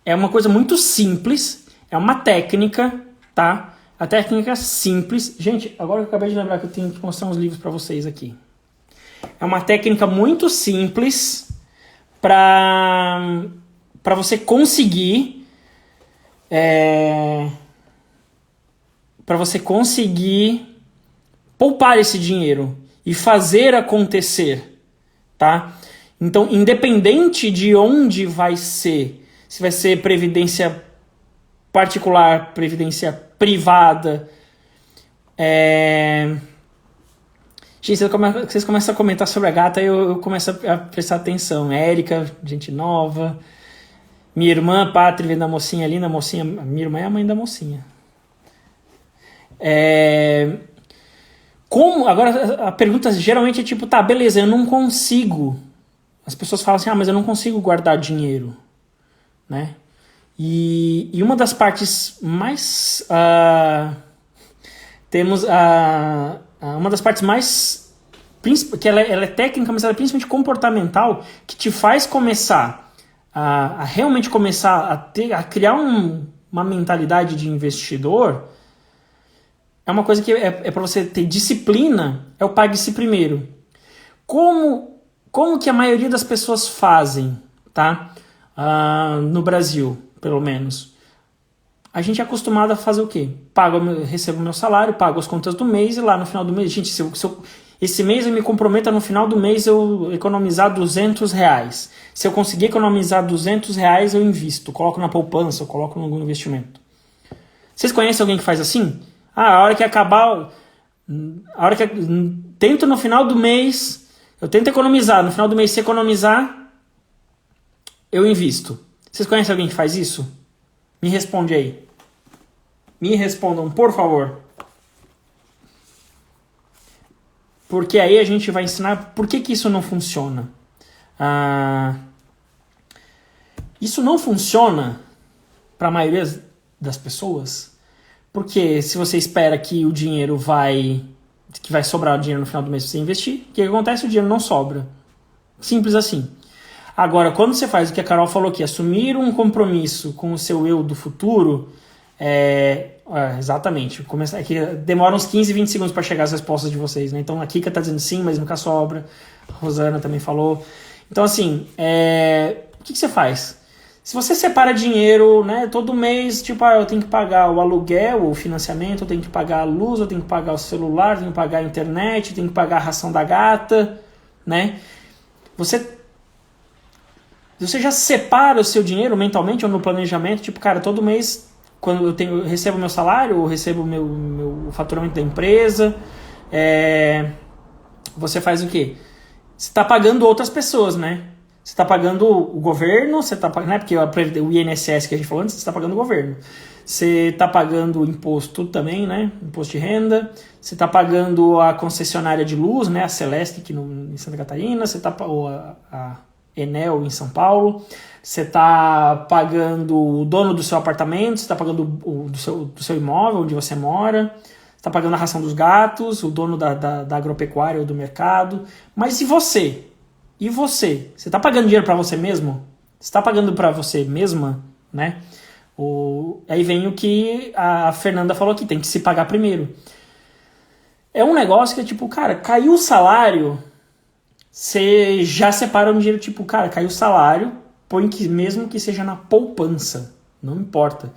É uma coisa muito simples, é uma técnica, tá? A técnica é simples. Gente, agora que eu acabei de lembrar que eu tenho que mostrar uns livros para vocês aqui. É uma técnica muito simples para você conseguir poupar esse dinheiro e fazer acontecer, tá? Então, independente de onde vai ser, se vai ser previdência particular, previdência privada, gente, vocês começam a comentar sobre a gata, eu começo a prestar atenção. Érica, gente nova. Minha irmã, Pátria, vendo a mocinha ali, mocinha. Minha irmã é a mãe da mocinha. Agora, a pergunta geralmente é tipo, tá, beleza, eu não consigo. As pessoas falam assim, mas eu não consigo guardar dinheiro, né? E uma das partes mais... temos uma das partes mais... que ela é técnica, mas ela é principalmente comportamental, que te faz começar a realmente começar a criar uma mentalidade de investidor. É uma coisa que é para você ter disciplina, é o pague-se primeiro. Como que a maioria das pessoas fazem, tá? No Brasil, pelo menos. A gente é acostumado a fazer o quê? Recebo meu salário, pago as contas do mês e lá no final do mês... Gente, esse mês eu me comprometo a no final do mês eu economizar R$200. Se eu conseguir economizar R$200, eu invisto. Coloco na poupança, eu coloco em algum investimento. Vocês conhecem alguém que faz assim? A hora que acabar... tento no final do mês... Eu tento economizar. No final do mês, se economizar... eu invisto. Vocês conhecem alguém que faz isso? Me responde aí. Me respondam, por favor. Porque aí a gente vai ensinar por que isso não funciona. Isso não funciona para a maioria das pessoas, porque se você espera que o dinheiro que vai sobrar o dinheiro no final do mês para você investir, o que acontece? O dinheiro não sobra. Simples assim. Agora, quando você faz o que a Carol falou aqui, assumir um compromisso com o seu eu do futuro, exatamente. Aqui demora uns 15, 20 segundos para chegar as respostas de vocês, né? Então a Kika tá dizendo sim, mas nunca sobra. A Rosana também falou. Então, assim, o que você faz? Se você separa dinheiro, né, todo mês, tipo, eu tenho que pagar o aluguel, o financiamento, eu tenho que pagar a luz, eu tenho que pagar o celular, eu tenho que pagar a internet, eu tenho que pagar a ração da gata, né? Você já separa o seu dinheiro mentalmente ou no planejamento, tipo, cara, todo mês, quando eu recebo meu salário, eu recebo meu faturamento da empresa, você faz o quê? Você está pagando outras pessoas, né? Você está pagando o governo, você está pagando, né? Porque o INSS que a gente falou antes, você está pagando o governo. Você está pagando o imposto também, né? Imposto de renda. Você está pagando a concessionária de luz, né? A Celeste aqui em Santa Catarina. Você está a Enel em São Paulo. Você está pagando o dono do seu apartamento. Você está pagando do seu imóvel, onde você mora. Você está pagando a ração dos gatos, o dono da agropecuária ou do mercado. Mas e você? E você? Você está pagando dinheiro para você mesmo? Você está pagando para você mesma? Né? Aí vem o que a Fernanda falou aqui, tem que se pagar primeiro. É um negócio que é tipo, cara, caiu o salário, você já separa um dinheiro, tipo, cara, caiu o salário, põe que mesmo que seja na poupança, não importa.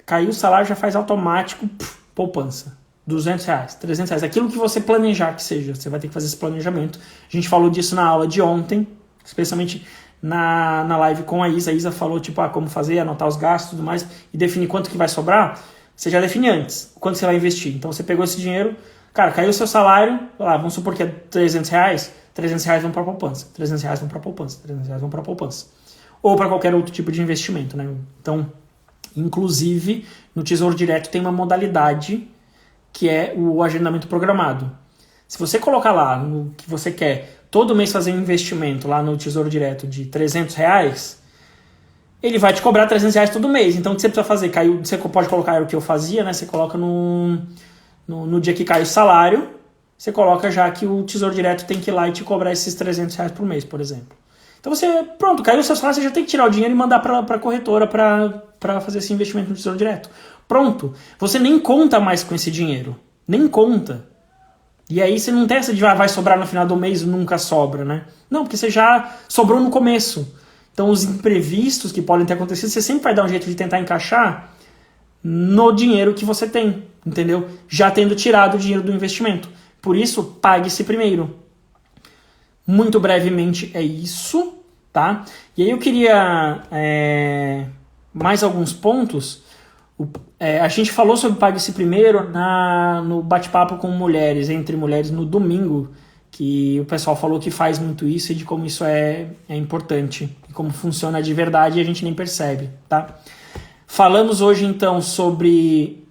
Caiu o salário, já faz automático, poupança. R$200, R$300, aquilo que você planejar que seja, você vai ter que fazer esse planejamento. A gente falou disso na aula de ontem, especialmente na live com a Isa. A Isa falou, tipo, como fazer, anotar os gastos e tudo mais, e definir quanto que vai sobrar. Você já define antes, quanto você vai investir. Então você pegou esse dinheiro, cara, caiu o seu salário, vamos supor que é R$300, R$300 vão para a poupança, R$300 vão para a poupança, R$300 vão para a poupança. Ou para qualquer outro tipo de investimento, né? Então, inclusive, no Tesouro Direto tem uma modalidade que é o agendamento programado. Se você colocar lá no que você quer todo mês fazer um investimento lá no Tesouro Direto de R$300, ele vai te cobrar R$300 todo mês. Então o que você precisa fazer? Você pode colocar o que eu fazia, né? Você coloca no dia que cai o salário, você coloca já que o Tesouro Direto tem que ir lá e te cobrar esses R$300 por mês, por exemplo. Então pronto, caiu o seu salário, você já tem que tirar o dinheiro e mandar para a corretora para fazer esse investimento no Tesouro Direto. Pronto, você nem conta mais com esse dinheiro, nem conta. E aí você não tem essa de vai sobrar no final do mês e nunca sobra, né? Não, porque você já sobrou no começo. Então os imprevistos que podem ter acontecido, você sempre vai dar um jeito de tentar encaixar no dinheiro que você tem, entendeu? Já tendo tirado o dinheiro do investimento. Por isso, pague-se primeiro. Muito brevemente é isso, tá? E aí eu queria mais alguns pontos. A gente falou sobre pague-se primeiro no bate-papo com mulheres, entre mulheres, no domingo, que o pessoal falou que faz muito isso e de como isso é importante, e como funciona de verdade e a gente nem percebe, tá? Falamos hoje, então, sobre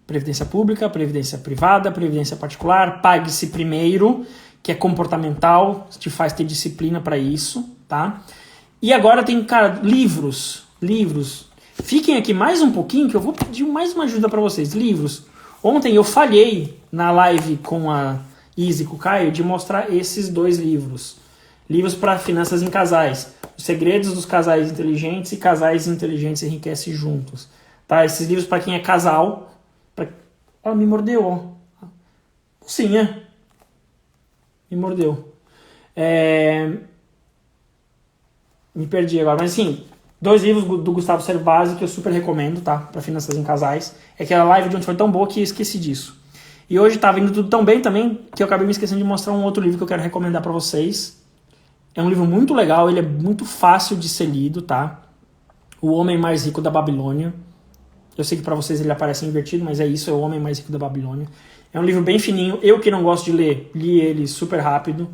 previdência pública, previdência privada, previdência particular, pague-se primeiro, que é comportamental, te faz ter disciplina para isso, tá? E agora tem, cara, livros. Fiquem aqui mais um pouquinho que eu vou pedir mais uma ajuda para vocês. Livros. Ontem eu falhei na live com a Izzy e com o Caio de mostrar esses 2 livros. Livros para finanças em casais. Os segredos dos casais inteligentes e casais inteligentes enriquecem juntos. Tá? Esses livros para quem é casal. Ela me mordeu, ó. Mocinha. Me mordeu. Me perdi agora, mas assim, 2 livros do Gustavo Cerbasi que eu super recomendo, tá? Para finanças em casais. É aquela live de onde foi tão boa que eu esqueci disso. E hoje tava indo tudo tão bem também que eu acabei me esquecendo de mostrar um outro livro que eu quero recomendar para vocês. É um livro muito legal, ele é muito fácil de ser lido, tá? O Homem Mais Rico da Babilônia. Eu sei que para vocês ele aparece invertido, mas é isso, é O Homem Mais Rico da Babilônia. É um livro bem fininho, eu que não gosto de ler, li ele super rápido.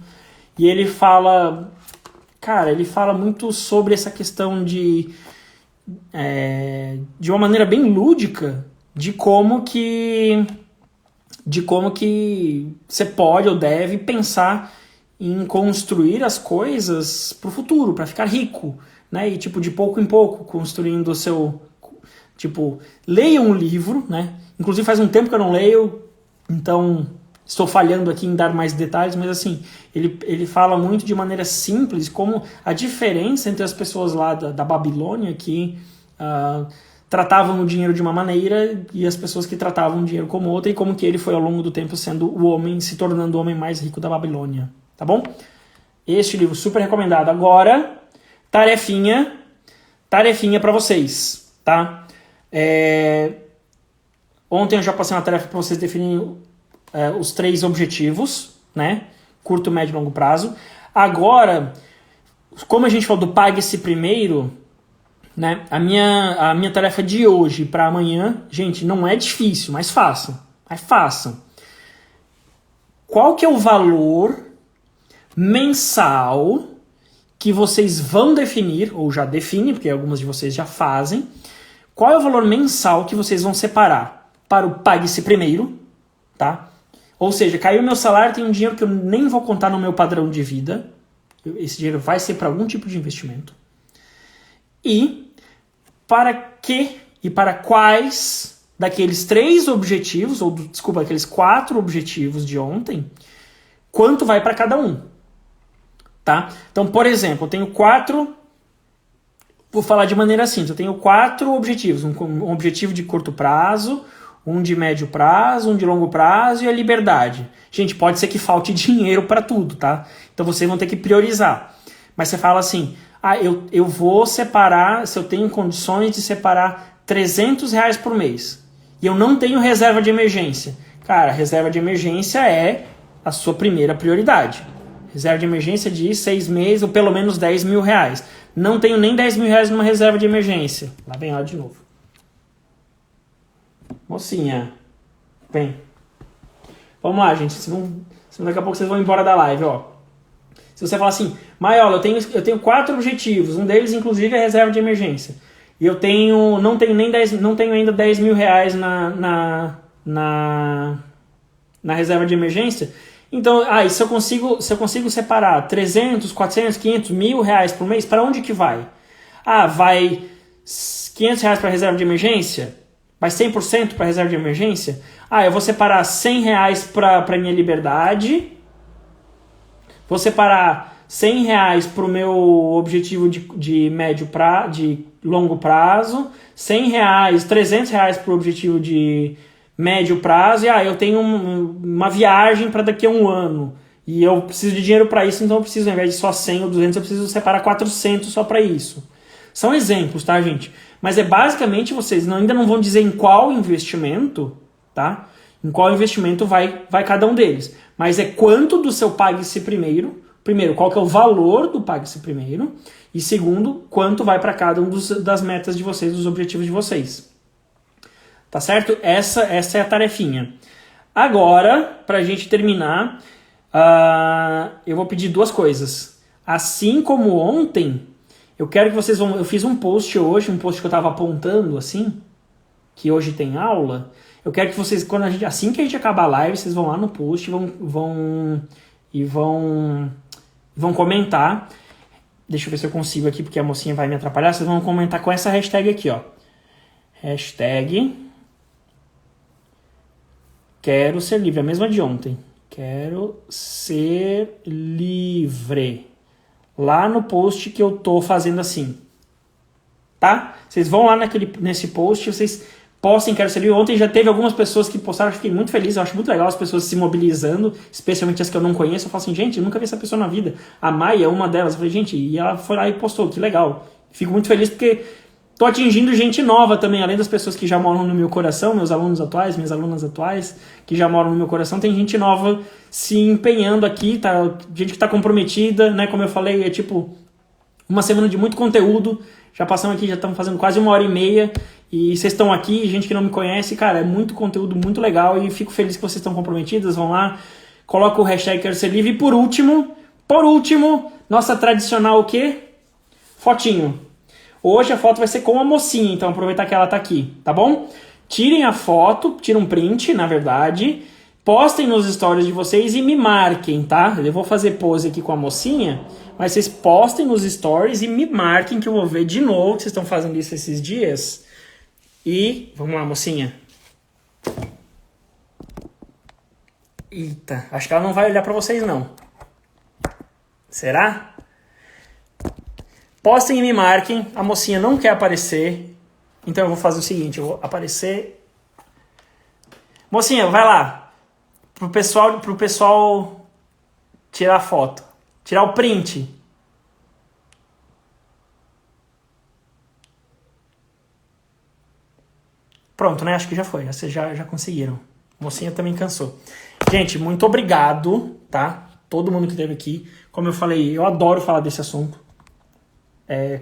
E ele fala... cara, ele fala muito sobre essa questão de uma maneira bem lúdica, de como que você pode ou deve pensar em construir as coisas para o futuro, para ficar rico, né? E tipo, de pouco em pouco, construindo o seu... Tipo, leia um livro, né? Inclusive faz um tempo que eu não leio, então estou falhando aqui em dar mais detalhes, mas assim, ele fala muito de maneira simples como a diferença entre as pessoas lá da Babilônia que tratavam o dinheiro de uma maneira e as pessoas que tratavam o dinheiro como outra, e como que ele foi ao longo do tempo sendo o homem, se tornando o homem mais rico da Babilônia, tá bom? Este livro super recomendado. Agora, tarefinha para vocês, tá? Ontem eu já passei uma tarefa para vocês definirem os 3 objetivos, né? Curto, médio e longo prazo. Agora, como a gente falou do pague-se primeiro, né? A minha tarefa de hoje para amanhã, gente, não é difícil, mas façam. Qual que é o valor mensal que vocês vão definir, ou já definem, porque algumas de vocês já fazem? Qual é o valor mensal que vocês vão separar para o pague-se primeiro, tá? Ou seja, caiu meu salário, tem um dinheiro que eu nem vou contar no meu padrão de vida. Esse dinheiro vai ser para algum tipo de investimento. E para que e para quais daqueles 3 objetivos, ou desculpa, aqueles 4 objetivos de ontem, quanto vai para cada um, tá? Então, por exemplo, eu tenho 4, vou falar de maneira simples, eu tenho 4 objetivos, um objetivo de curto prazo, um de médio prazo, um de longo prazo e a liberdade. Gente, pode ser que falte dinheiro para tudo, tá? Então vocês vão ter que priorizar. Mas você fala assim, eu vou separar, se eu tenho condições de separar R$300 por mês e eu não tenho reserva de emergência. Cara, reserva de emergência é a sua primeira prioridade. Reserva de emergência de 6 meses ou pelo menos R$10.000. Não tenho nem R$10.000 numa reserva de emergência. Lá vem ela de novo. Mocinha, vem. Vamos lá, gente. Senão daqui a pouco vocês vão embora da live, ó. Se você falar assim, Maiola, eu tenho 4 objetivos, um deles inclusive é reserva de emergência. E eu não tenho ainda R$10.000 na reserva de emergência. Então, se eu consigo separar 300, 400, 500, R$1.000 por mês, para onde que vai? Vai R$500 para reserva de emergência? Vai 100% para reserva de emergência? Eu vou separar R$100 para minha liberdade. Vou separar R$100 para o meu objetivo de longo prazo. R$100, R$300 para o objetivo de médio prazo. E eu tenho uma viagem para daqui a um ano. E eu preciso de dinheiro para isso, então eu preciso, ao invés de só 100 ou 200, eu preciso separar 400 só para isso. São exemplos, tá, gente? Mas basicamente vocês ainda não vão dizer em qual investimento, tá? Em qual investimento vai cada um deles. Mas é quanto do seu pague-se primeiro. Primeiro, qual que é o valor do pague-se primeiro. E segundo, quanto vai para cada um das metas de vocês, dos objetivos de vocês. Tá certo? Essa é a tarefinha. Agora, para a gente terminar, eu vou pedir 2 coisas. Assim como ontem, eu quero que vocês vão... Eu fiz um post hoje, um post que eu estava apontando, assim, que hoje tem aula. Eu quero que vocês, assim que a gente acabar a live, vocês vão lá no post e vão comentar. Deixa eu ver se eu consigo aqui, porque a mocinha vai me atrapalhar. Vocês vão comentar com essa hashtag aqui, ó. Hashtag quero ser livre, a mesma de ontem. Quero ser livre. Lá no post que eu tô fazendo assim. Tá? Vocês vão lá nesse post, vocês postem quero ser livre. Ontem já teve algumas pessoas que postaram, eu fiquei muito feliz, eu acho muito legal as pessoas se mobilizando, especialmente as que eu não conheço. Eu falo assim, gente, eu nunca vi essa pessoa na vida. A Maia é uma delas. Eu falei, gente, e ela foi lá e postou, que legal. Fico muito feliz porque tô atingindo gente nova também, além das pessoas que já moram no meu coração, meus alunos atuais, minhas alunas atuais, que já moram no meu coração, tem gente nova se empenhando aqui, tá? Gente que tá comprometida, né? Como eu falei, é tipo uma semana de muito conteúdo. Já passamos aqui, já estamos fazendo quase 1h30 e vocês estão aqui, gente que não me conhece, cara, é muito conteúdo, muito legal e fico feliz que vocês estão comprometidas. Vão lá, coloca o hashtag quero ser livre. E por último, Por último, nossa tradicional o quê? Fotinho. Hoje a foto vai ser com a mocinha, então aproveitar que ela tá aqui, tá bom? Tirem a foto, tirem um print, na verdade, postem nos stories de vocês e me marquem, tá? Eu vou fazer pose aqui com a mocinha, mas vocês postem nos stories e me marquem que eu vou ver de novo que vocês estão fazendo isso esses dias. E vamos lá, mocinha. Eita, acho que ela não vai olhar pra vocês não. Será? Postem e me marquem. A mocinha não quer aparecer. Então eu vou fazer o seguinte. Eu vou aparecer. Mocinha, vai lá. Pro pessoal tirar a foto. Tirar o print. Pronto, né? Acho que já foi. Vocês já conseguiram. A mocinha também cansou. Gente, muito obrigado, tá? Todo mundo que esteve aqui. Como eu falei, eu adoro falar desse assunto.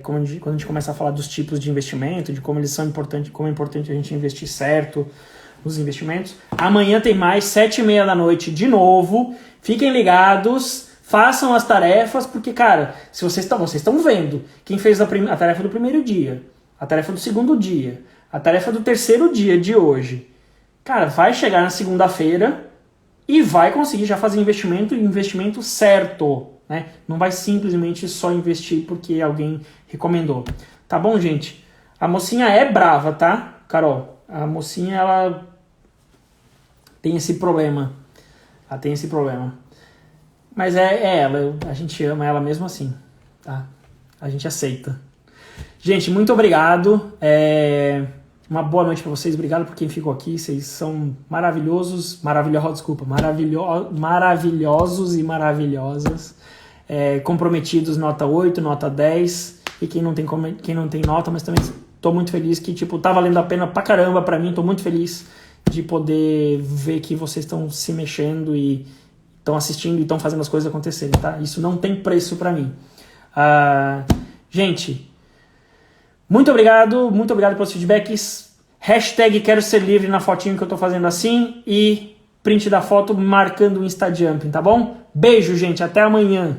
Quando a gente começa a falar dos tipos de investimento, de como eles são importantes, como é importante a gente investir certo nos investimentos. Amanhã tem mais, 7h30 da noite de novo. Fiquem ligados, façam as tarefas, porque, cara, se vocês estão vendo quem fez a tarefa do primeiro dia, a tarefa do segundo dia, a tarefa do terceiro dia de hoje, cara, vai chegar na segunda-feira e vai conseguir já fazer investimento certo, né? Não vai simplesmente só investir porque alguém recomendou. Tá bom, gente? A mocinha é brava, tá, Carol? A mocinha, ela tem esse problema. Ela tem esse problema. Mas é ela, a gente ama ela mesmo assim, tá? A gente aceita. Gente, muito obrigado. Uma boa noite para vocês, obrigado por quem ficou aqui, vocês são maravilhosos e maravilhosas, comprometidos, nota 8, nota 10, e quem não tem nota, mas também tô muito feliz que, tá valendo a pena pra caramba pra mim, tô muito feliz de poder ver que vocês estão se mexendo e estão assistindo e estão fazendo as coisas acontecerem, tá? Isso não tem preço pra mim. Gente, muito obrigado pelos feedbacks. Hashtag quero ser livre na fotinho que eu tô fazendo assim. E print da foto marcando o InstaJumping, tá bom? Beijo, gente. Até amanhã.